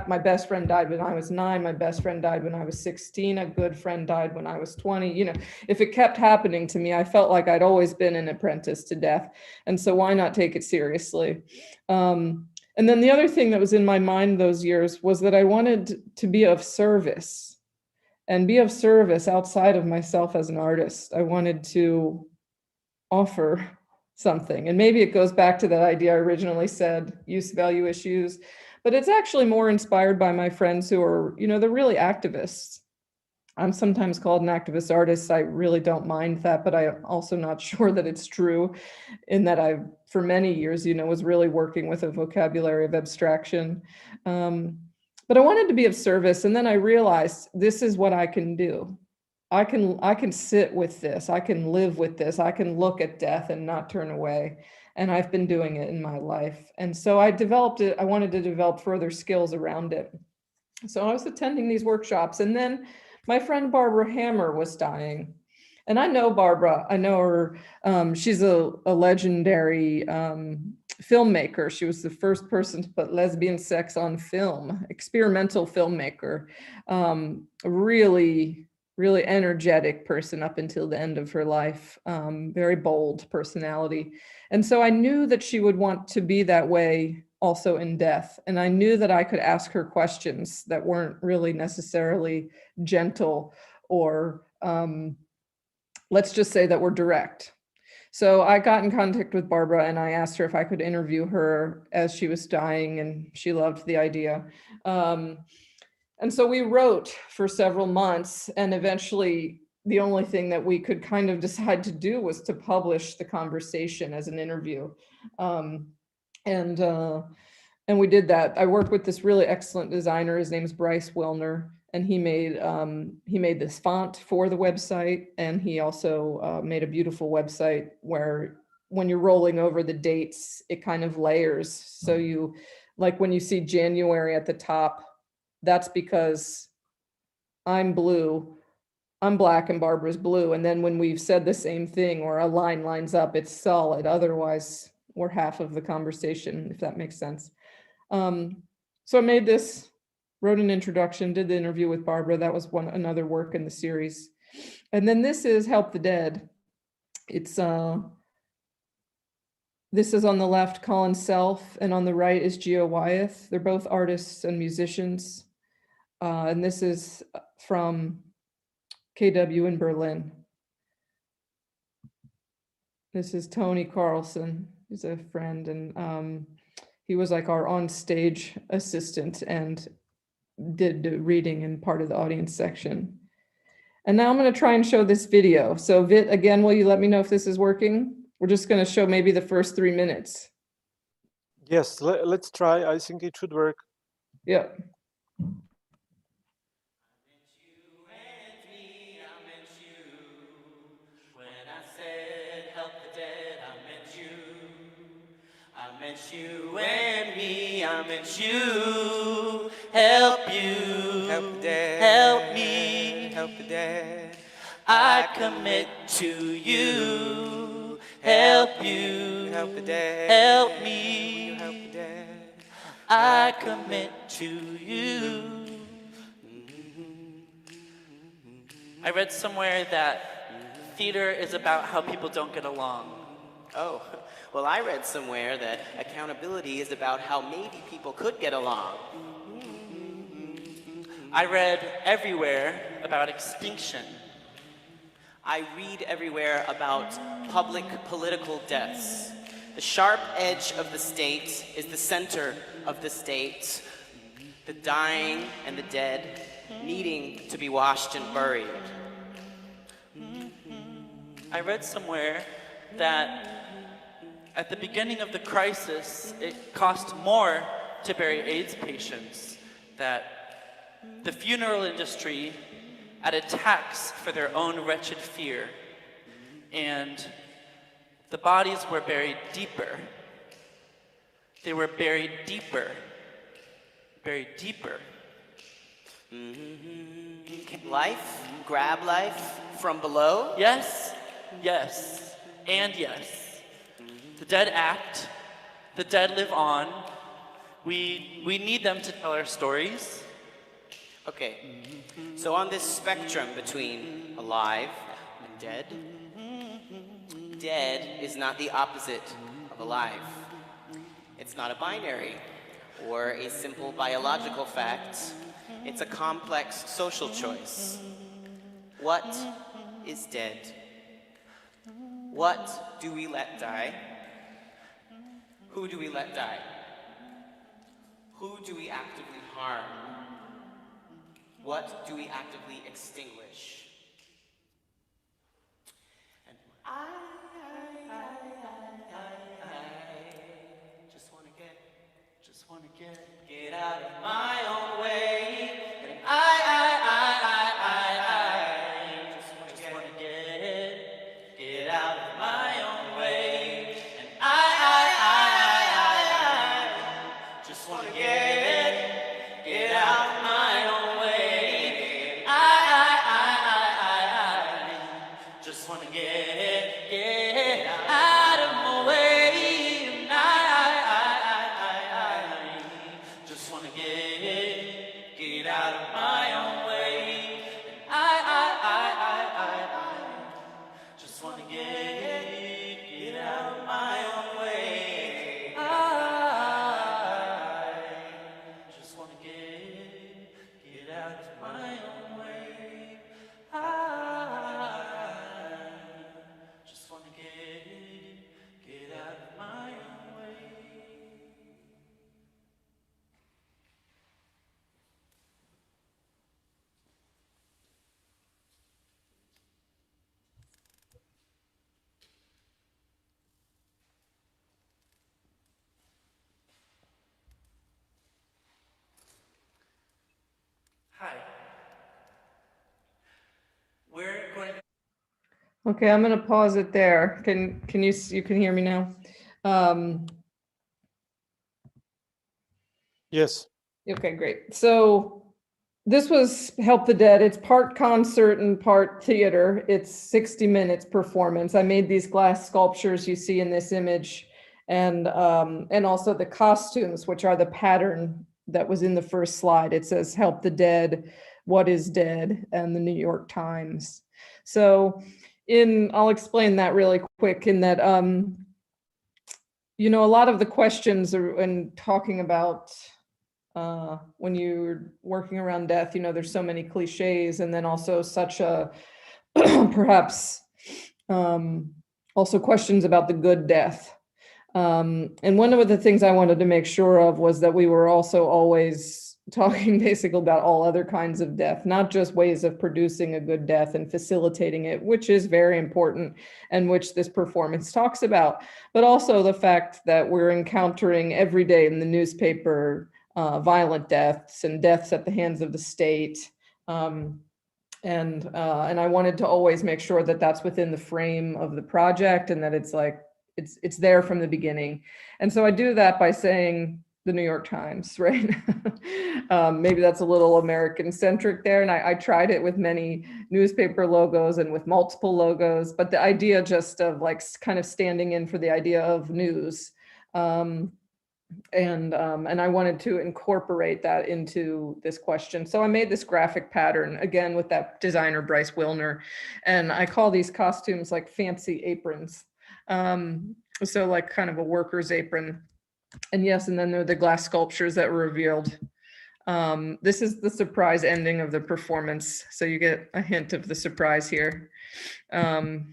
my best friend died when I was 9, my best friend died when I was 16, a good friend died when I was 20. You know, if it kept happening to me, I felt like I'd always been an apprentice to death. And so why not take it seriously? And then the other thing that was in my mind those years was that I wanted to be of service and be of service outside of myself as an artist. I wanted to offer something. And maybe it goes back to that idea I originally said, use value issues, but it's actually more inspired by my friends who are, they're really activists. I'm sometimes called an activist artist. I really don't mind that, but I'm also not sure that it's true in that I, for many years, was really working with a vocabulary of abstraction. But I wanted to be of service. And then I realized this is what I can do. I can sit with this. I can live with this. I can look at death and not turn away. And I've been doing it in my life. And so I developed it. I wanted to develop further skills around it. So I was attending these workshops, and then my friend Barbara Hammer was dying. And I know Barbara. I know her. She's a legendary filmmaker. She was the first person to put lesbian sex on film, experimental filmmaker. Really energetic person up until the end of her life, very bold personality. And so I knew that she would want to be that way also in death. And I knew that I could ask her questions that weren't really necessarily gentle or let's just say that were direct. So I got in contact with Barbara and I asked her if I could interview her as she was dying, and she loved the idea. And so we wrote for several months, and eventually the only thing that we could kind of decide to do was to publish the conversation as an interview. And we did that. I worked with this really excellent designer. His name's Bryce Wilner, and he made this font for the website, and he also made a beautiful website where when you're rolling over the dates, it kind of layers. So you, like when you see January at the top, that's because I'm blue, I'm black, and Barbara's blue. And then when we've said the same thing or a line lines up, it's solid. Otherwise, we're half of the conversation, if that makes sense. So I made this, wrote an introduction, did the interview with Barbara. That was another work in the series. And then this is Help the Dead. It's this is on the left, Colin Self, and on the right is Gio Wyeth. They're both artists and musicians. And this is from KW in Berlin. This is Tony Carlson, who's a friend, and He was like our on-stage assistant and did the reading in part of the audience section. And now I'm going to try and show this video. So Vit, again, will you let me know if this is working? We're just going to show maybe the first 3 minutes. Yes, let's try. I think it should work. Yep. You and me, I meant you, help you, help the dad, help me, help the dad. I commit to you, help you, help the dad, help me, help the dad. I commit to you. I read somewhere that theater is about how people don't get along. Oh, well, I read somewhere that accountability is about how maybe people could get along. I read everywhere about extinction. I read everywhere about public political deaths. The sharp edge of the state is the center of the state. The dying and the dead needing to be washed and buried. I read somewhere that at the beginning of the crisis, it cost more to bury AIDS patients, that the funeral industry added tax for their own wretched fear, and the bodies were buried deeper. They were buried deeper, buried deeper. Life, grab life from below? Yes, yes, and yes. The dead act, the dead live on. We need them to tell our stories. Okay, so on this spectrum between alive and dead, dead is not the opposite of alive. It's not a binary or a simple biological fact. It's a complex social choice. What is dead? What do we let die? Who do we let die? Who do we actively harm? What do we actively extinguish? And I just wanna get out of my own way. And I just wanna get out of my own way. And I just wanna get out of my own way. I just wanna get out of my way. And I just wanna get out of my own way. And I just wanna get out of my own way. I just wanna get out of my own way. I just wanna get out of my own way. Hi. We're going to Okay, I'm going to pause it there. Can you can hear me now? Yes. Okay, great. So this was Help the Dead. It's part concert and part theater. It's 60 minutes performance. I made these glass sculptures you see in this image, and also the costumes, which are the pattern that was in the first slide. It says Help the Dead, What is Dead, and the New York Times. So I'll explain that really quick in that, you know, a lot of the questions are when talking about when you're working around death, you know, there's so many cliches, and then also such a perhaps also questions about the good death. And one of the things I wanted to make sure of was that we were also always talking basically about all other kinds of death, not just ways of producing a good death and facilitating it, which is very important and which this performance talks about, but also the fact that we're encountering every day in the newspaper violent deaths and deaths at the hands of the state. And I wanted to always make sure that that's within the frame of the project and that it's like, it's there from the beginning. And so I do that by saying the New York Times, right? Maybe that's a little American centric there. And I tried it with many newspaper logos and with multiple logos, but the idea just of like kind of standing in for the idea of news. And I wanted to incorporate that into this question. So I made this graphic pattern again with that designer Bryce Wilner, and I call these costumes like fancy aprons. So like kind of a worker's apron. And yes, and then there are the glass sculptures that were revealed. This is the surprise ending of the performance. So you get a hint of the surprise here. Yep.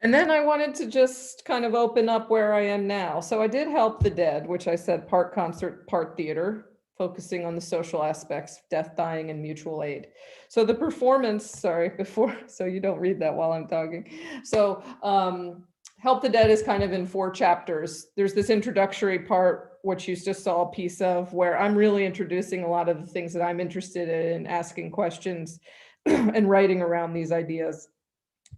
And then I wanted to just kind of open up where I am now. So I did Help the Dead, which I said part concert, part theater, focusing on the social aspects, death, dying, and mutual aid. So the performance, sorry, before, so you don't read that while I'm talking. So Help the Dead is kind of in 4 chapters. There's this introductory part, which you just saw a piece of, where I'm really introducing a lot of the things that I'm interested in, asking questions and writing around these ideas.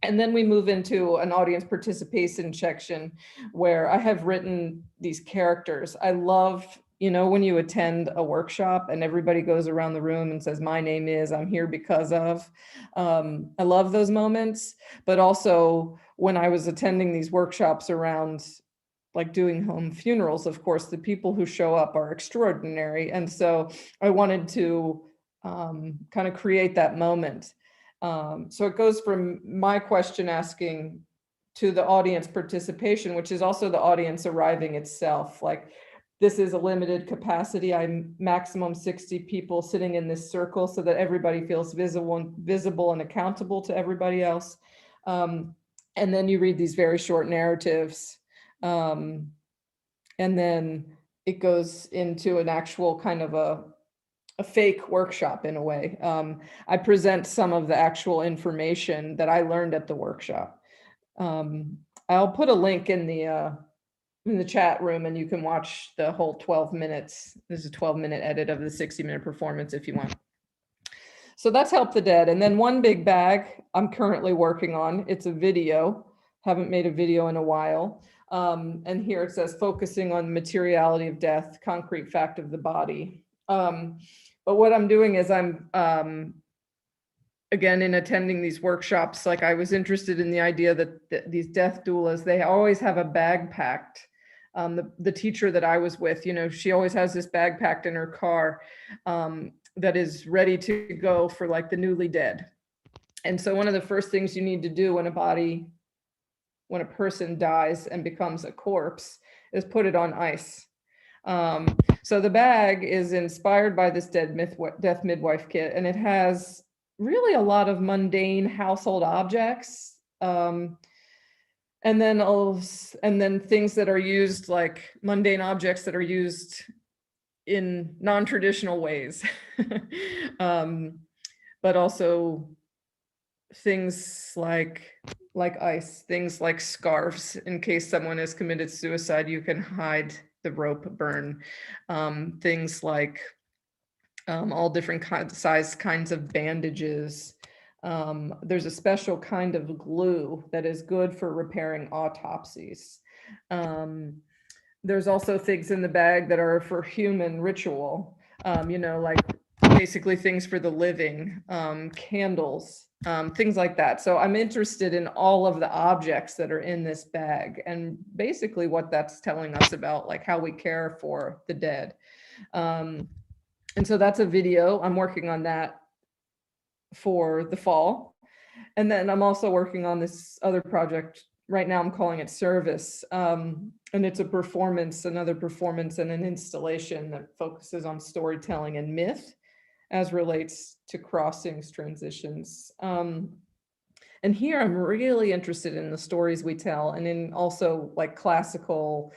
And then we move into an audience participation section where I have written these characters. I love, you know, when you attend a workshop and everybody goes around the room and says, my name is, I'm here because of. I love those moments, but also when I was attending these workshops around like doing home funerals, of course, the people who show up are extraordinary. And so I wanted to kind of create that moment. So it goes from my question asking to the audience participation, which is also the audience arriving itself. Like, this is a limited capacity. I'm maximum 60 people sitting in this circle so that everybody feels visible and accountable to everybody else. And then you read these very short narratives. And then it goes into an actual kind of a fake workshop in a way. I present some of the actual information that I learned at the workshop. I'll put a link in the chat room and you can watch the whole 12 minutes. There's a 12-minute edit of the 60-minute performance if you want. So that's Help the Dead. And then one big bag I'm currently working on. It's a video. Haven't made a video in a while. And here it says, focusing on the materiality of death, concrete fact of the body. But what I'm doing is I'm, again, in attending these workshops, like I was interested in the idea that these death doulas, they always have a bag packed. The teacher that I was with, you know, she always has this bag packed in her car that is ready to go for like the newly dead. And so one of the first things you need to do when a person dies and becomes a corpse is put it on ice. So the bag is inspired by this death midwife kit, and it has really a lot of mundane household objects, and then things that are used, like mundane objects that are used in non-traditional ways, but also things like ice, things like scarves in case someone has committed suicide, you can hide the rope burn, things like all different kinds of bandages. There's a special kind of glue that is good for repairing autopsies. There's also things in the bag that are for human ritual, you know, like basically things for the living, candles, things like that. So I'm interested in all of the objects that are in this bag and basically what that's telling us about like how we care for the dead. And so that's a video. I'm working on that for the fall. And then I'm also working on this other project. Right now I'm calling it Service. And it's a performance, another performance and an installation that focuses on storytelling and myth as relates to crossings transitions. And And here I'm really interested in the stories we tell, and in also like classical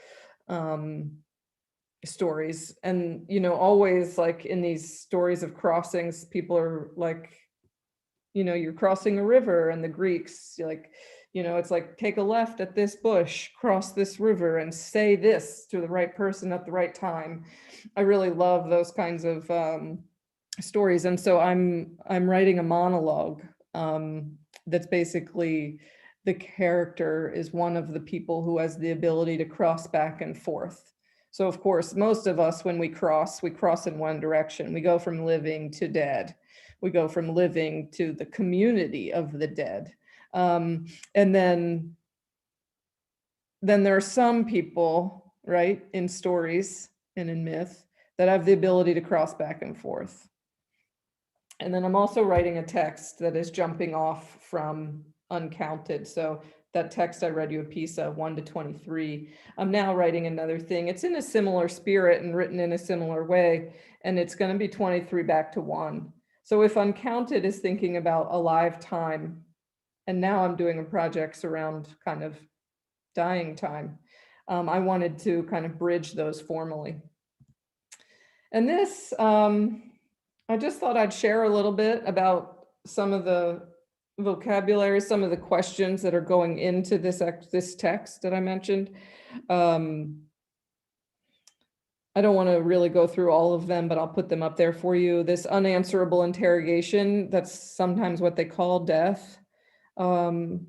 stories. And, you know, always like in these stories of crossings, people are like, you know, you're crossing a river, and the Greeks, like, you know, it's like, take a left at this bush, cross this river, and say this to the right person at the right time. I really love those kinds of stories. And so I'm writing a monologue that's basically, the character is one of the people who has the ability to cross back and forth. So of course, most of us, when we cross in one direction. We go from living to dead. We go from living to the community of the dead. And then there are some people, right, in stories and in myth, that have the ability to cross back and forth. And then I'm also writing a text that is jumping off from Uncounted. So that text I read you a piece of, 1 to 23, I'm now writing another thing. It's in a similar spirit and written in a similar way, and it's going to be 23 back to 1. So if Uncounted is thinking about a live time, and now I'm doing a project around kind of dying time, I wanted to kind of bridge those formally. And this, I just thought I'd share a little bit about some of the vocabulary, some of the questions that are going into this text that I mentioned. I don't want to really go through all of them, but I'll put them up there for you. This unanswerable interrogation, that's sometimes what they call death. And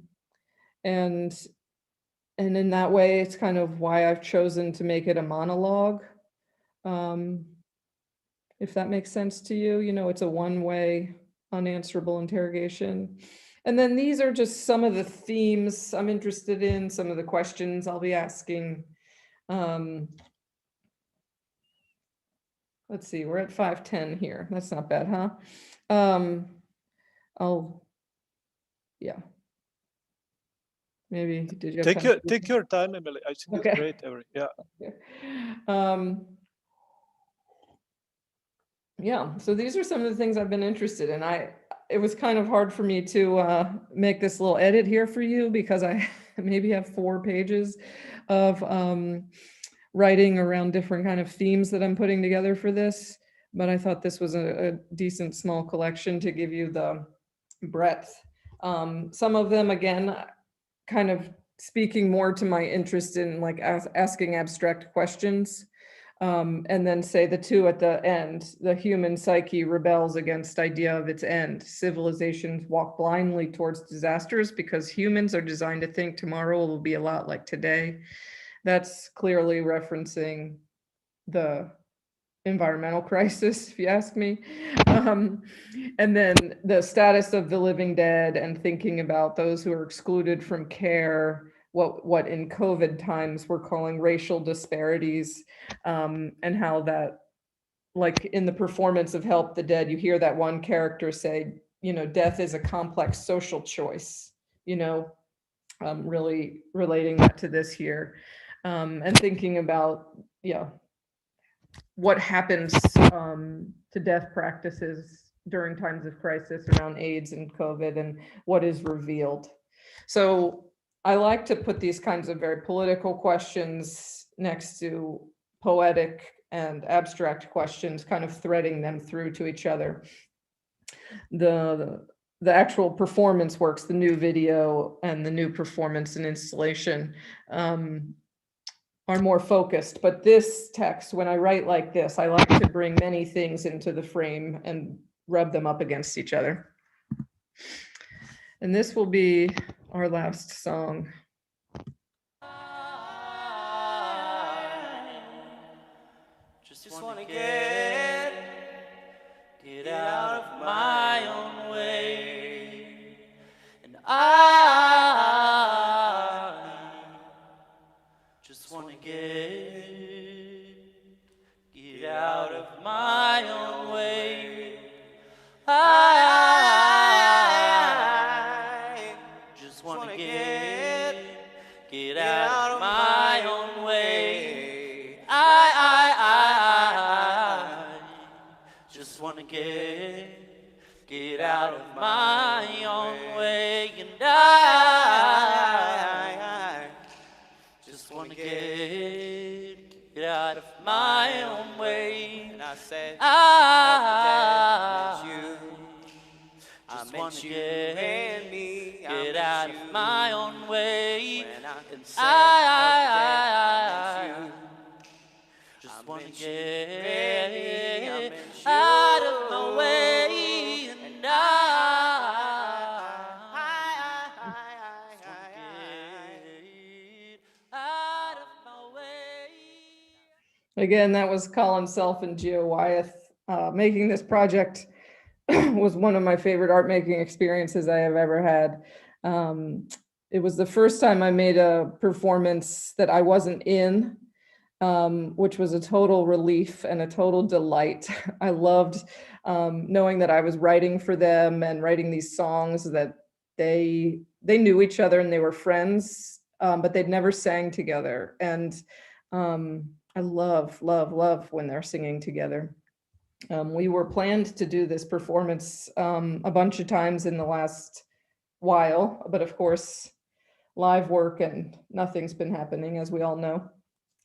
in that way, it's kind of why I've chosen to make it a monologue. If that makes sense to you, you know, it's a one-way unanswerable interrogation. And then these are just some of the themes I'm interested in, some of the questions I'll be asking. Let's see, we're at 5:10 here. That's not bad, huh? Yeah. Maybe, did you have take your time, Emily. I think okay. It's great, Avery. Yeah. Yeah, so these are some of the things I've been interested in. It was kind of hard for me to make this little edit here for you, because I maybe have 4 pages of writing around different kind of themes that I'm putting together for this. But I thought this was a decent small collection to give you the breadth. Some of them, again, kind of speaking more to my interest in like asking abstract questions. And then say the 2 at the end, the human psyche rebels against idea of its end. Civilizations walk blindly towards disasters because humans are designed to think tomorrow will be a lot like today. That's clearly referencing the environmental crisis, if you ask me. And then the status of the living dead, and thinking about those who are excluded from care, what in COVID times we're calling racial disparities, and how that, like in the performance of Help the Dead, you hear that one character say, you know, death is a complex social choice, you know, really relating that to this here, and thinking about, what happens to death practices during times of crisis around AIDS and COVID, and what is revealed. So I like to put these kinds of very political questions next to poetic and abstract questions, kind of threading them through to each other. The actual performance works, the new video and the new performance and installation, are more focused. But this text, when I write like this, I like to bring many things into the frame and rub them up against each other. And this will be our last song. Just wanna get out of my own way, and I just wanna get out of my own way. I just wanna get out of my own way. I just wanna get out of my own way, and just wanna get out of my own way. And I said, I just wanna you and me. get out of my own way. When I And said, I just wanna get out of my way. And out of my way. Again, that was Colin Self and Gio Wyeth. Making this project was one of my favorite art making experiences I have ever had. It was the first time I made a performance that I wasn't in, which was a total relief and a total delight. I loved knowing that I was writing for them and writing these songs that they knew each other and they were friends, but they'd never sang together. And I love when they're singing together. We were planned to do this performance a bunch of times in the last while, but of course, live work and nothing's been happening, as we all know.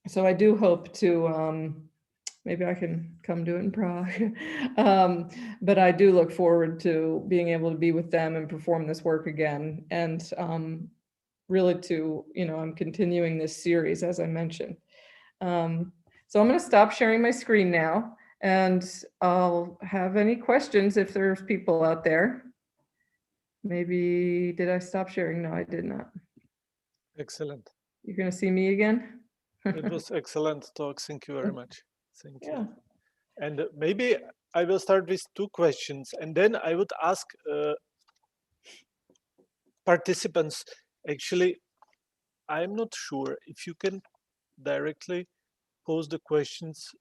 So I do hope to, maybe I can come do it in Prague, but I do look forward to being able to be with them and perform this work again. And really to, I'm continuing this series, as I mentioned. So I'm going to stop sharing my screen now, and I'll have any questions if there's people out there. Maybe, did I stop sharing? No, I did not. Excellent. You're going to see me again? It was excellent talk. Thank you very much. Thank you. Yeah. And maybe I will start with 2 questions, and then I would ask participants. Actually, I'm not sure if you can directly pose the questions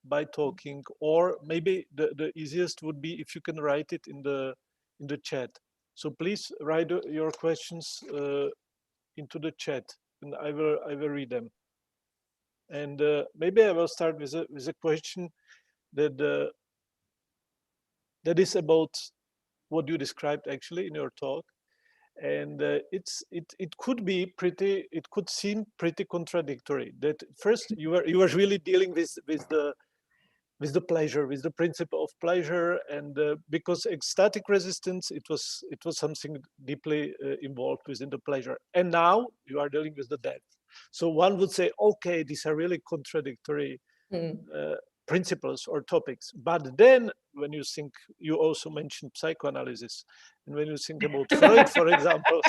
by talking, or maybe the easiest would be if you can write it in the chat. So please write your questions into the chat, and I will read them. And maybe I will start with a question that is about what you described actually in your talk. And it could seem pretty contradictory. That first you were really dealing with the pleasure, with the principle of pleasure, and because ecstatic resistance, it was something deeply involved within the pleasure, and now you are dealing with the death. So one would say, okay, these are really contradictory principles or topics. But then when you think, you also mentioned psychoanalysis, and when you think about Freud, for example,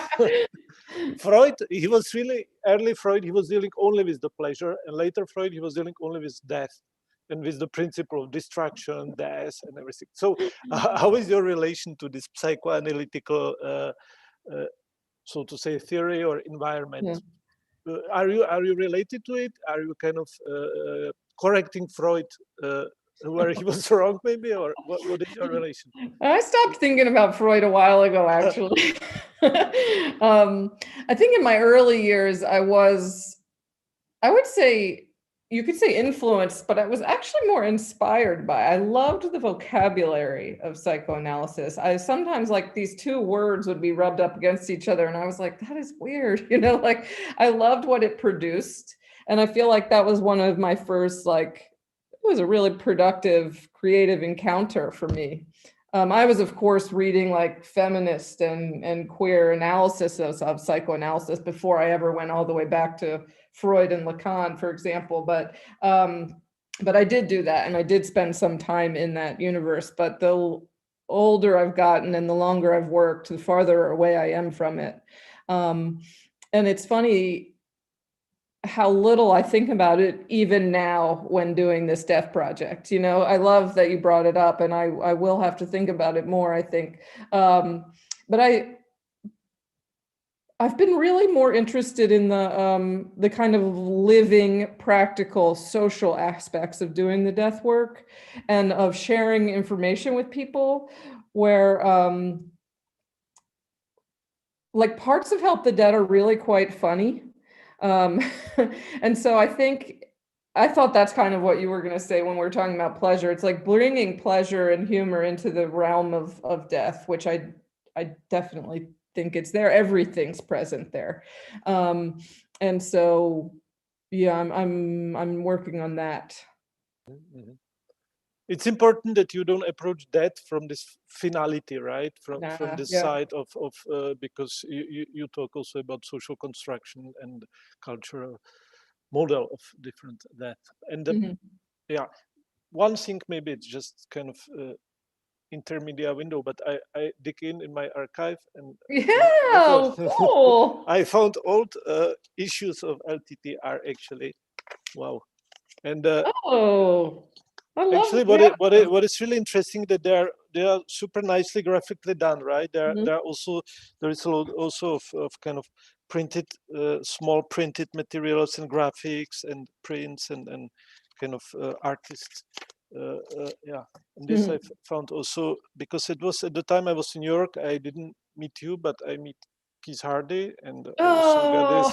Freud, he was really, early Freud, he was dealing only with the pleasure, and later Freud, he was dealing only with death and with the principle of destruction, death, and everything. So how is your relation to this psychoanalytical, so to say, theory or environment? Yeah. Are you related to it? Are you kind of correcting Freud where he was wrong, maybe, or what is your relation? I stopped thinking about Freud a while ago, actually. I think in my early years, I would say, you could say influenced, but I was actually more inspired by. I loved the vocabulary of psychoanalysis. I sometimes, like, these 2 words would be rubbed up against each other, and I was like, that is weird, like, I loved what it produced. And I feel like that was one of my first, like, it was a really productive, creative encounter for me. I was, of course, reading like feminist and queer analysis of psychoanalysis before I ever went all the way back to Freud and Lacan, for example. But I did do that, and I did spend some time in that universe. But the older I've gotten and the longer I've worked, the farther away I am from it. And it's funny how little I think about it even now when doing this deaf project. I love that you brought it up, and I will have to think about it more, I think. But I've been really more interested in the kind of living, practical, social aspects of doing the death work and of sharing information with people, where like parts of Help the Dead are really quite funny. And so I thought that's kind of what you were going to say when we're talking about pleasure. It's like bringing pleasure and humor into the realm of death, which I definitely think it's there. Everything's present there. And so, yeah, I'm working on that. Mm-hmm. It's important that you don't approach that from this finality, right? From this Yeah. side of because you talk also about social construction and cultural model of different that. And yeah, one thing maybe it's just kind of intermedia window, but I dig in my archive and Yeah, cool. I found old issues of LTTR actually. Wow. And Oh, I love actually, that. what is really interesting that they are super nicely graphically done, right? There are also there is a lot also of kind of printed small printed materials and graphics and prints and kind of artists. Yeah, and this I found also because it was at the time I was in New York. I didn't meet you, but I meet Keith Hardy, and I also got this,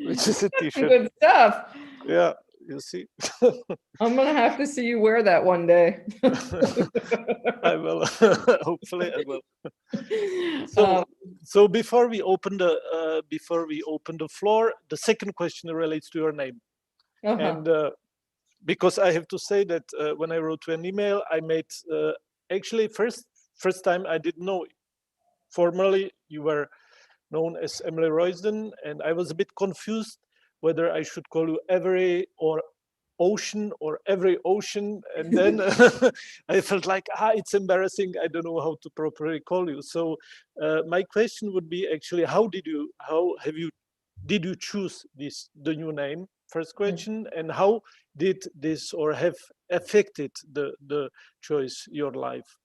which is a That's some T-shirt. good stuff. Yeah, you see. I'm gonna have to see you wear that one day. I will. Hopefully, I will. So before we open the floor, the second question relates to your name, and because I have to say that when I wrote you an email, I made actually first time I didn't know. Formerly, you were known as Emily Royston, and I was a bit confused whether I should call you Every or Ocean or Every Ocean, and then I felt like it's embarrassing. I don't know how to properly call you. So my question would be actually, did you choose the new name? First question, and how did this or have affected the choice your life?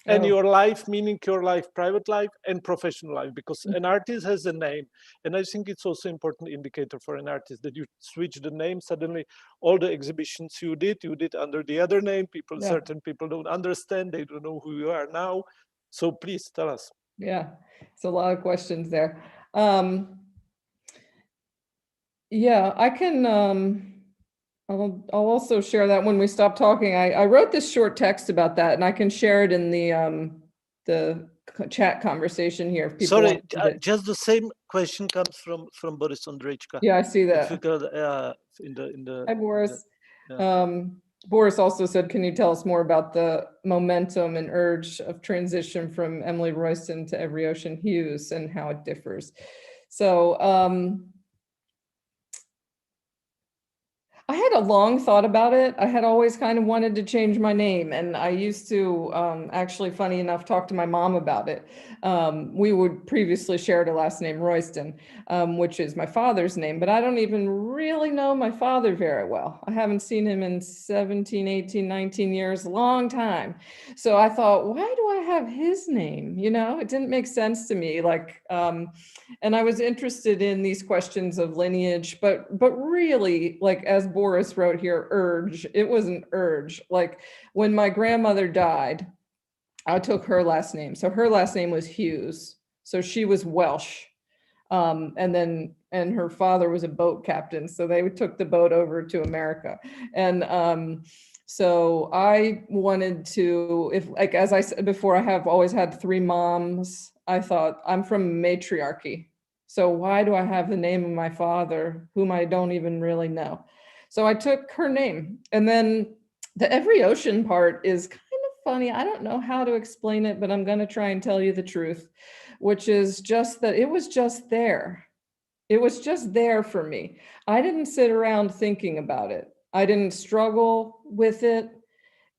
And your life, meaning your life, private life and professional life, because an artist has a name. And I think it's also important indicator for an artist that you switch the name. Suddenly all the exhibitions you did under the other name. Certain people don't understand. They don't know who you are now. So please tell us. Yeah, it's a lot of questions there. Yeah, I can, I'll also share that when we stop talking. I wrote this short text about that, and I can share it in the chat conversation here. If people Sorry, want just the same question comes from Boris Andrejka. Yeah, I see that. If you could, in the. Hi, Boris. Boris also said, can you tell us more about the momentum and urge of transition from Emily Royston to Every Ocean Hughes and how it differs? So I had a long thought about it. I had always kind of wanted to change my name, and I used to actually, funny enough, talk to my mom about it. We would previously shared a last name, Royston, which is my father's name, but I don't even really know my father very well. I haven't seen him in 17, 18, 19 years, a long time. So I thought, why do I have his name? You know, it didn't make sense to me. Like, and I was interested in these questions of lineage, but really, like as Boris wrote here, urge, it was an urge. Like when my grandmother died, I took her last name. So her last name was Hughes. So she was Welsh. And her father was a boat captain. So they took the boat over to America. And so I wanted to, as I said before, I have always had three moms. I thought I'm from matriarchy. So why do I have the name of my father, whom I don't even really know? So I took her name. And then the Every Ocean part is kind of funny. I don't know how to explain it, but I'm going to try and tell you the truth, which is just that it was just there. It was just there for me. I didn't sit around thinking about it. I didn't struggle with it.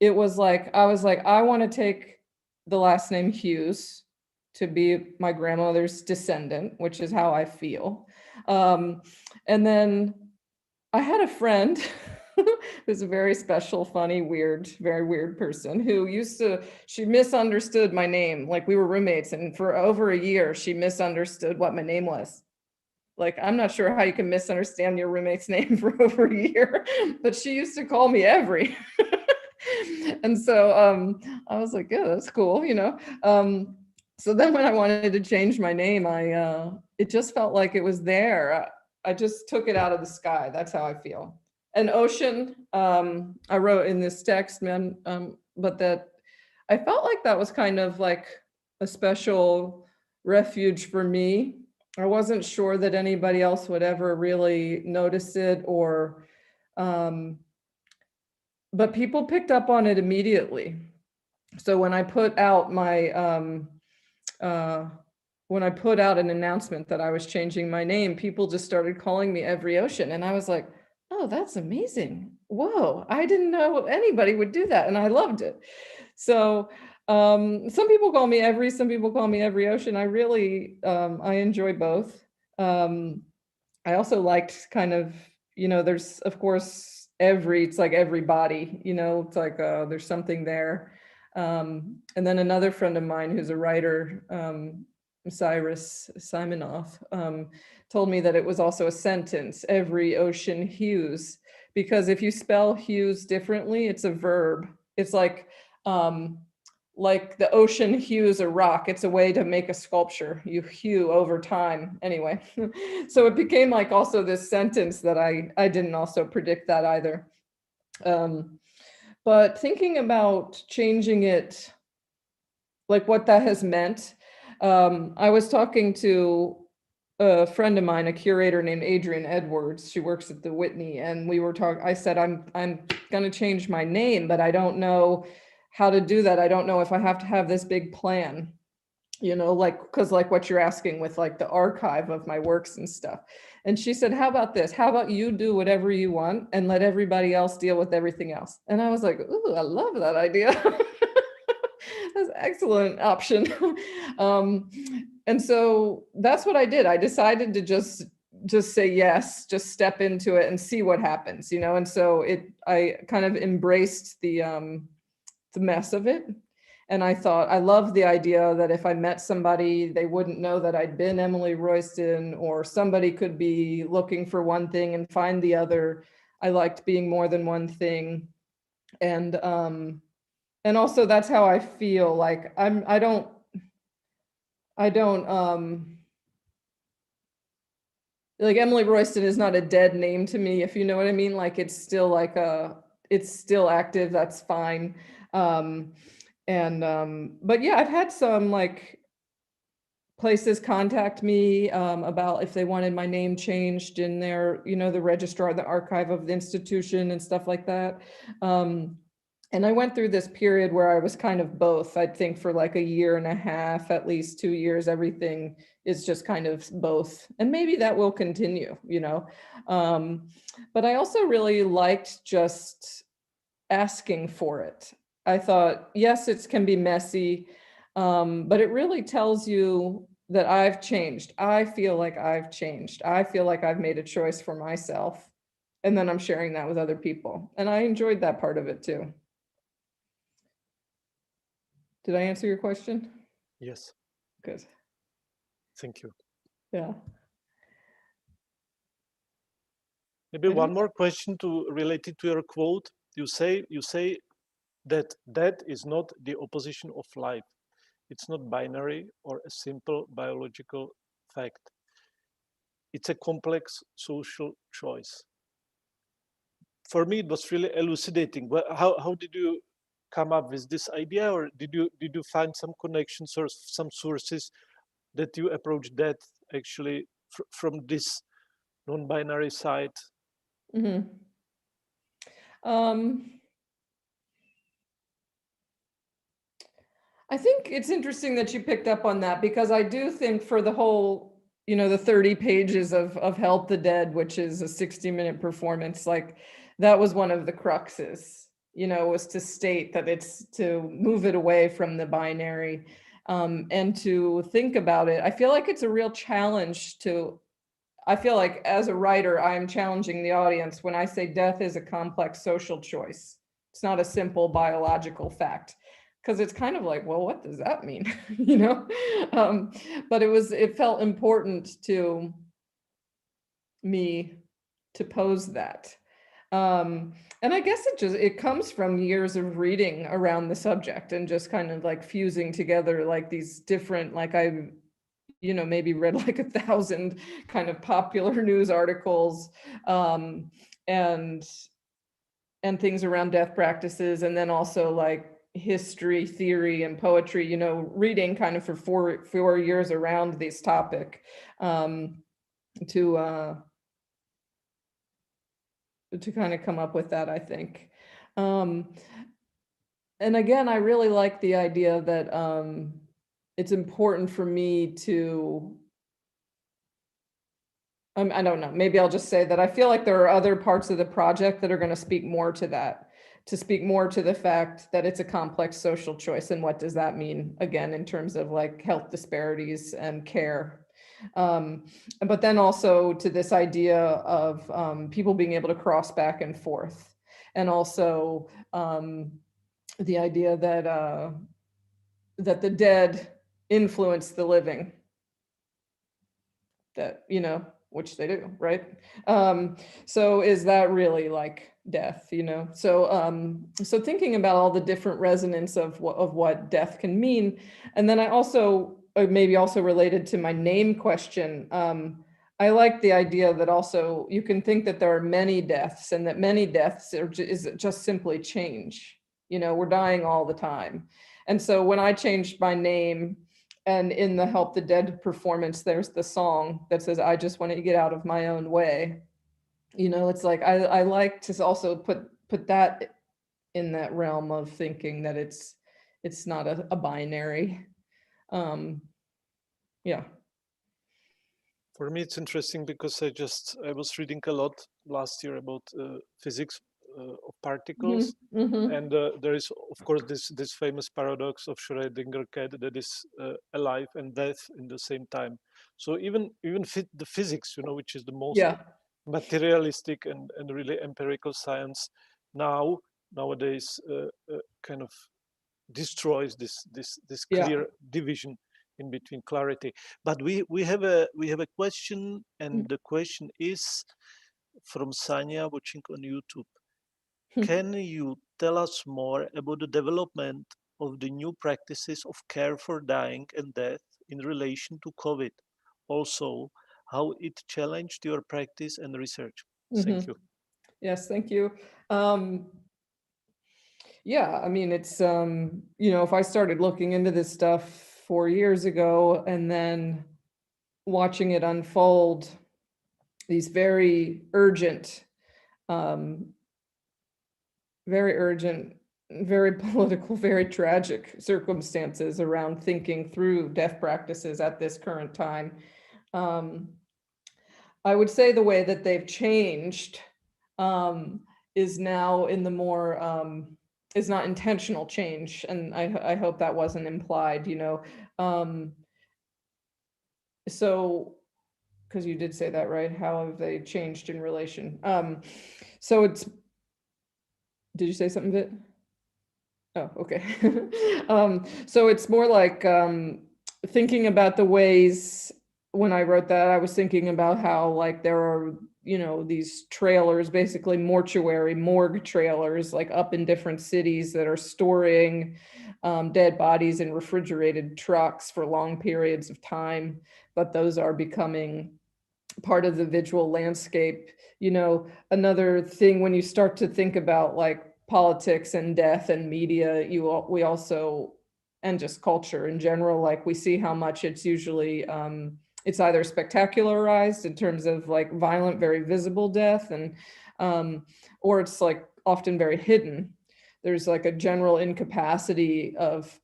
It was like, I want to take the last name Hughes to be my grandmother's descendant, which is how I feel. And then I had a friend who's a very special, funny, weird, very weird person who she misunderstood my name. Like we were roommates, and for over a year, she misunderstood what my name was. Like, I'm not sure how you can misunderstand your roommate's name for over a year, but she used to call me Every. And so I was like, yeah, that's cool, you know. So then when I wanted to change my name, it just felt like it was there. I just took it out of the sky. That's how I feel. An ocean, I wrote in this text, man, but that I felt like that was kind of like a special refuge for me. I wasn't sure that anybody else would ever really notice it, or but people picked up on it immediately. So when I put out my when I put out an announcement that I was changing my name, people just started calling me Every Ocean, and I was like, oh, that's amazing. Whoa, I didn't know anybody would do that, and I loved it. So some people call me Every, some people call me Every Ocean. I really I enjoy both. I also liked kind of, there's of course it's like everybody, it's like there's something there. And then another friend of mine who's a writer, Cyrus Simonoff, told me that it was also a sentence, Every Ocean Hues, because if you spell hues differently, it's a verb. It's like the ocean hews a rock. It's a way to make a sculpture. You hew over time. Anyway, so it became like also this sentence that I didn't also predict that either. But thinking about changing it, like what that has meant, I was talking to a friend of mine, a curator named Adrienne Edwards. She works at the Whitney, and we were talking. I said, I'm going to change my name, but I don't know how to do that. I don't know if I have to have this big plan, because like what you're asking with like the archive of my works and stuff. And she said, how about this? How about you do whatever you want and let everybody else deal with everything else? And I was like, ooh, I love that idea. That's an excellent option. And so that's what I did. I decided to just say yes, just step into it and see what happens, And so I kind of embraced the mess of it. And I thought, I love the idea that if I met somebody, they wouldn't know that I'd been Emily Royston, or somebody could be looking for one thing and find the other. I liked being more than one thing. And also that's how I feel. Like I don't like Emily Royston is not a dead name to me, if you know what I mean. Like it's still it's still active. That's fine. But yeah, I've had some like places contact me about if they wanted my name changed in their, the registrar, the archive of the institution and stuff like that. And I went through this period where I was kind of both. I think for like a year and a half, at least 2 years, everything is just kind of both. And maybe that will continue, But I also really liked just asking for it. I thought, yes, it can be messy, but it really tells you that I've changed. I feel like I've changed. I feel like I've made a choice for myself. And then I'm sharing that with other people. And I enjoyed that part of it too. Did I answer your question? Yes. Good. Thank you. Yeah. Maybe one more question related to your quote. You say that death is not the opposition of life. It's not binary or a simple biological fact. It's a complex social choice. For me, it was really elucidating. How did you come up with this idea, or did you find some connections or some sources that you approach death actually from this non-binary side? Mm-hmm. I think it's interesting that you picked up on that, because I do think for the whole, the 30 pages of Help the Dead, which is a 60-minute performance, like that was one of the cruxes, was to state that it's to move it away from the binary, and to think about it. I feel like it's a real challenge I feel like as a writer, I'm challenging the audience when I say death is a complex social choice. It's not a simple biological fact, because it's kind of like, well, what does that mean? But it felt important to me to pose that. And I guess it comes from years of reading around the subject and just kind of like fusing together like these different, like I maybe read like 1,000 kind of popular news articles, and things around death practices. And then also like, history, theory, and poetry, you know, reading kind of for four years around this topic, to kind of come up with that, I think. And again, I really like the idea that it's important for me to, I don't know, maybe I'll just say that I feel like there are other parts of the project that are going to speak more to that, to speak more to the fact that it's a complex social choice. And what does that mean, again, in terms of like health disparities and care? But then also to this idea of people being able to cross back and forth. And also the idea that that the dead influence the living, that, you know, which they do, right? So is that really like death, you know? So so thinking about all the different resonance of what death can mean. And then I also, maybe also related to my name question, I like the idea that also you can think that there are many deaths, and that many deaths is just simply change. You know, we're dying all the time. And so when I changed my name, and in the Help the Dead performance, there's the song that says, I just want to get out of my own way. You know, it's like, I like to also put that in that realm of thinking that it's not a binary. Yeah. For me, it's interesting because I was reading a lot last year about physics of particles, and there is, of course, this famous paradox of Schrödinger cat that is alive and death in the same time. So even the physics, you know, which is the most materialistic and really empirical science nowadays, kind of destroys this clear division in between clarity. But we have a question, and the question is from Sanya, watching on YouTube. Can you tell us more about the development of the new practices of care for dying and death in relation to COVID? Also, how it challenged your practice and research? Thank you. Yes, thank you. Yeah, I mean, it's, you know, if I started looking into this stuff 4 years ago and then watching it unfold, these very urgent, very political, very tragic circumstances around thinking through death practices at this current time. I would say the way that they've changed is now in the more, is not intentional change. And I hope that wasn't implied, you know. So, because you did say that, right? How have they changed in relation? So it's, did you say something, Vit? Oh, okay. So it's more like thinking about the ways, when I wrote that, I was thinking about how like there are, you know, these trailers, basically morgue trailers, like up in different cities that are storing dead bodies in refrigerated trucks for long periods of time. But those are becoming part of the visual landscape. You know, another thing, when you start to think about like politics and death and media, we also, and just culture in general, like we see how much it's usually, it's either spectacularized in terms of like violent, very visible death, and or it's like often very hidden. There's like a general incapacity of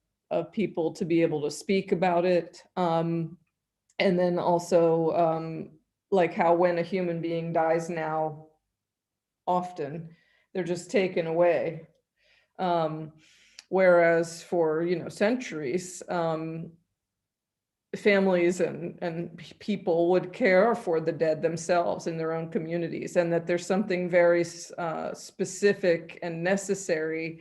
people to be able to speak about it. And then also like how when a human being dies now, often they're just taken away. Whereas for, you know, centuries, families and people would care for the dead themselves in their own communities, and that there's something very specific and necessary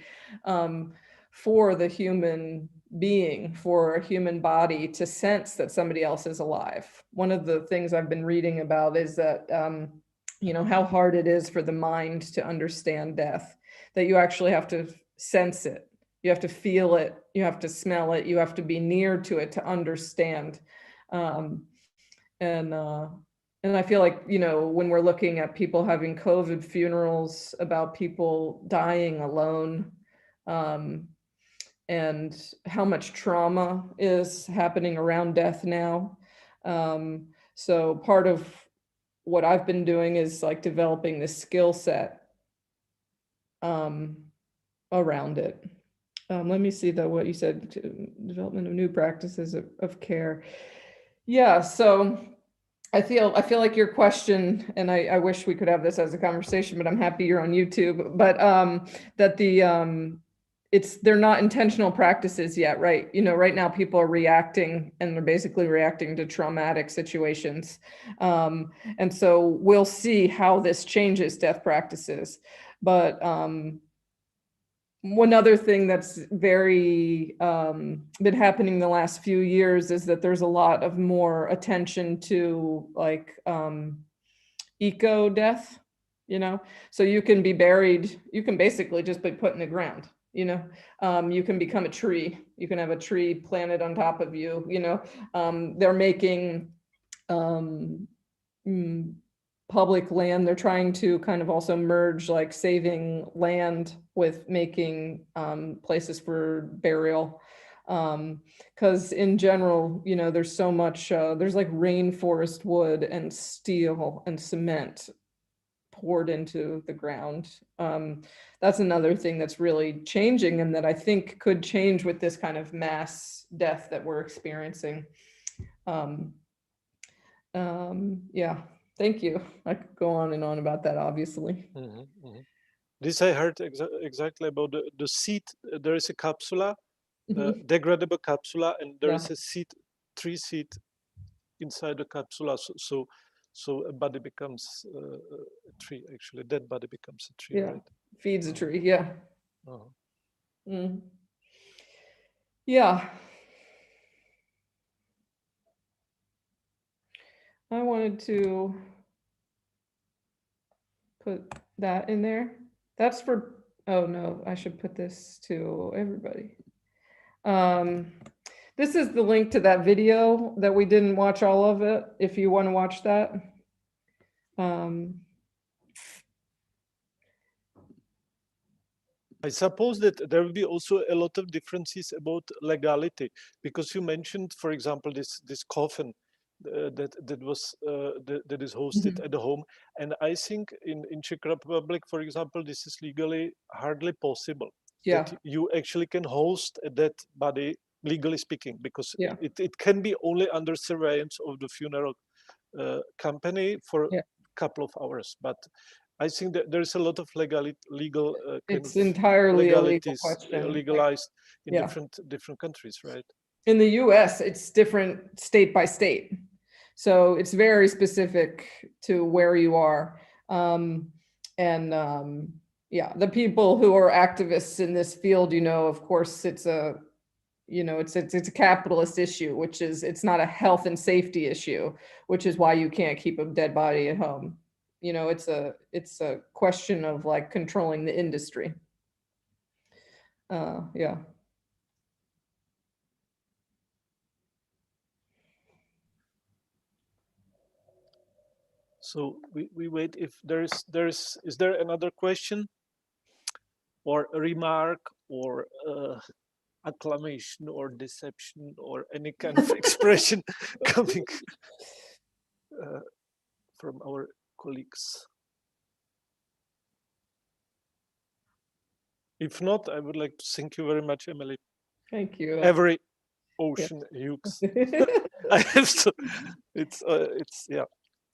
for the human being, for a human body to sense that somebody else is alive. One of the things I've been reading about is that, you know, how hard it is for the mind to understand death, that you actually have to sense it. You have to feel it, you have to smell it, you have to be near to it to understand. And I feel like, you know, when we're looking at people having COVID funerals, about people dying alone, and how much trauma is happening around death now. So part of what I've been doing is like developing this skill set around it. Let me see though what you said, development of new practices of care. Yeah, so I feel like your question, and I wish we could have this as a conversation, but I'm happy you're on YouTube, but that they're not intentional practices yet, right? You know, right now people are reacting, and they're basically reacting to traumatic situations. And so we'll see how this changes death practices. But one other thing that's very been happening the last few years is that there's a lot of more attention to like eco death, you know, so you can be buried, you can basically just be put in the ground, you know, you can become a tree, you can have a tree planted on top of you, you know, they're making public land, they're trying to kind of also merge like saving land with making places for burial, because in general, you know, there's so much, there's like rainforest wood and steel and cement poured into the ground. That's another thing that's really changing, and that I think could change with this kind of mass death that we're experiencing. Yeah, thank you. I could go on and on about that, obviously. This I heard exactly about the seat. There is a capsula, degradable capsula, and there is a seat, tree seat inside the capsula. So a body becomes a tree. Actually, dead body becomes a tree. Yeah, right? feeds a tree. Yeah. Uh-huh. Yeah. I wanted to put that in there. That's for, oh no, I should put this to everybody. This is the link to that video that we didn't watch all of it, if you want to watch that. I suppose that there will be also a lot of differences about legality, because you mentioned, for example, this coffin that is hosted at the home, and I think in Czech Republic, for example, this is legally hardly possible. Yeah. That you actually can host a dead body, legally speaking, because Yeah. it can be only under surveillance of the funeral company for a couple of hours, but I think that there's a lot of legal it's entirely legalities a legal question. legalized in Yeah. different countries, right? In the US, it's different state by state. So it's very specific to where you are. Yeah, the people who are activists in this field, you know, of course, it's a, you know, it's a capitalist issue, which is, it's not a health and safety issue, which is why you can't keep a dead body at home. You know, it's a question of like controlling the industry. Yeah. So we wait if is there another question or a remark or acclamation or deception or any kind of expression coming from our colleagues? If not, I would like to thank you very much, Emily. Thank you. Every ocean HUGHES. I have to, it's yeah.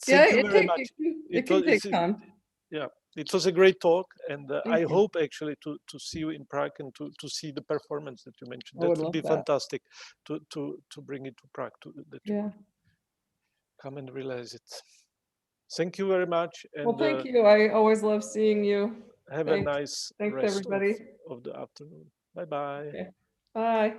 Thank you very much. It can take time. Yeah, it was a great talk, and I hope actually to see you in Prague and to see the performance that you mentioned. That would be fantastic to bring it to Prague, that you come and realize it. Thank you very much. And well, thank you. I always love seeing you. Have a nice rest everybody. of the afternoon. Bye-bye. Okay. Bye.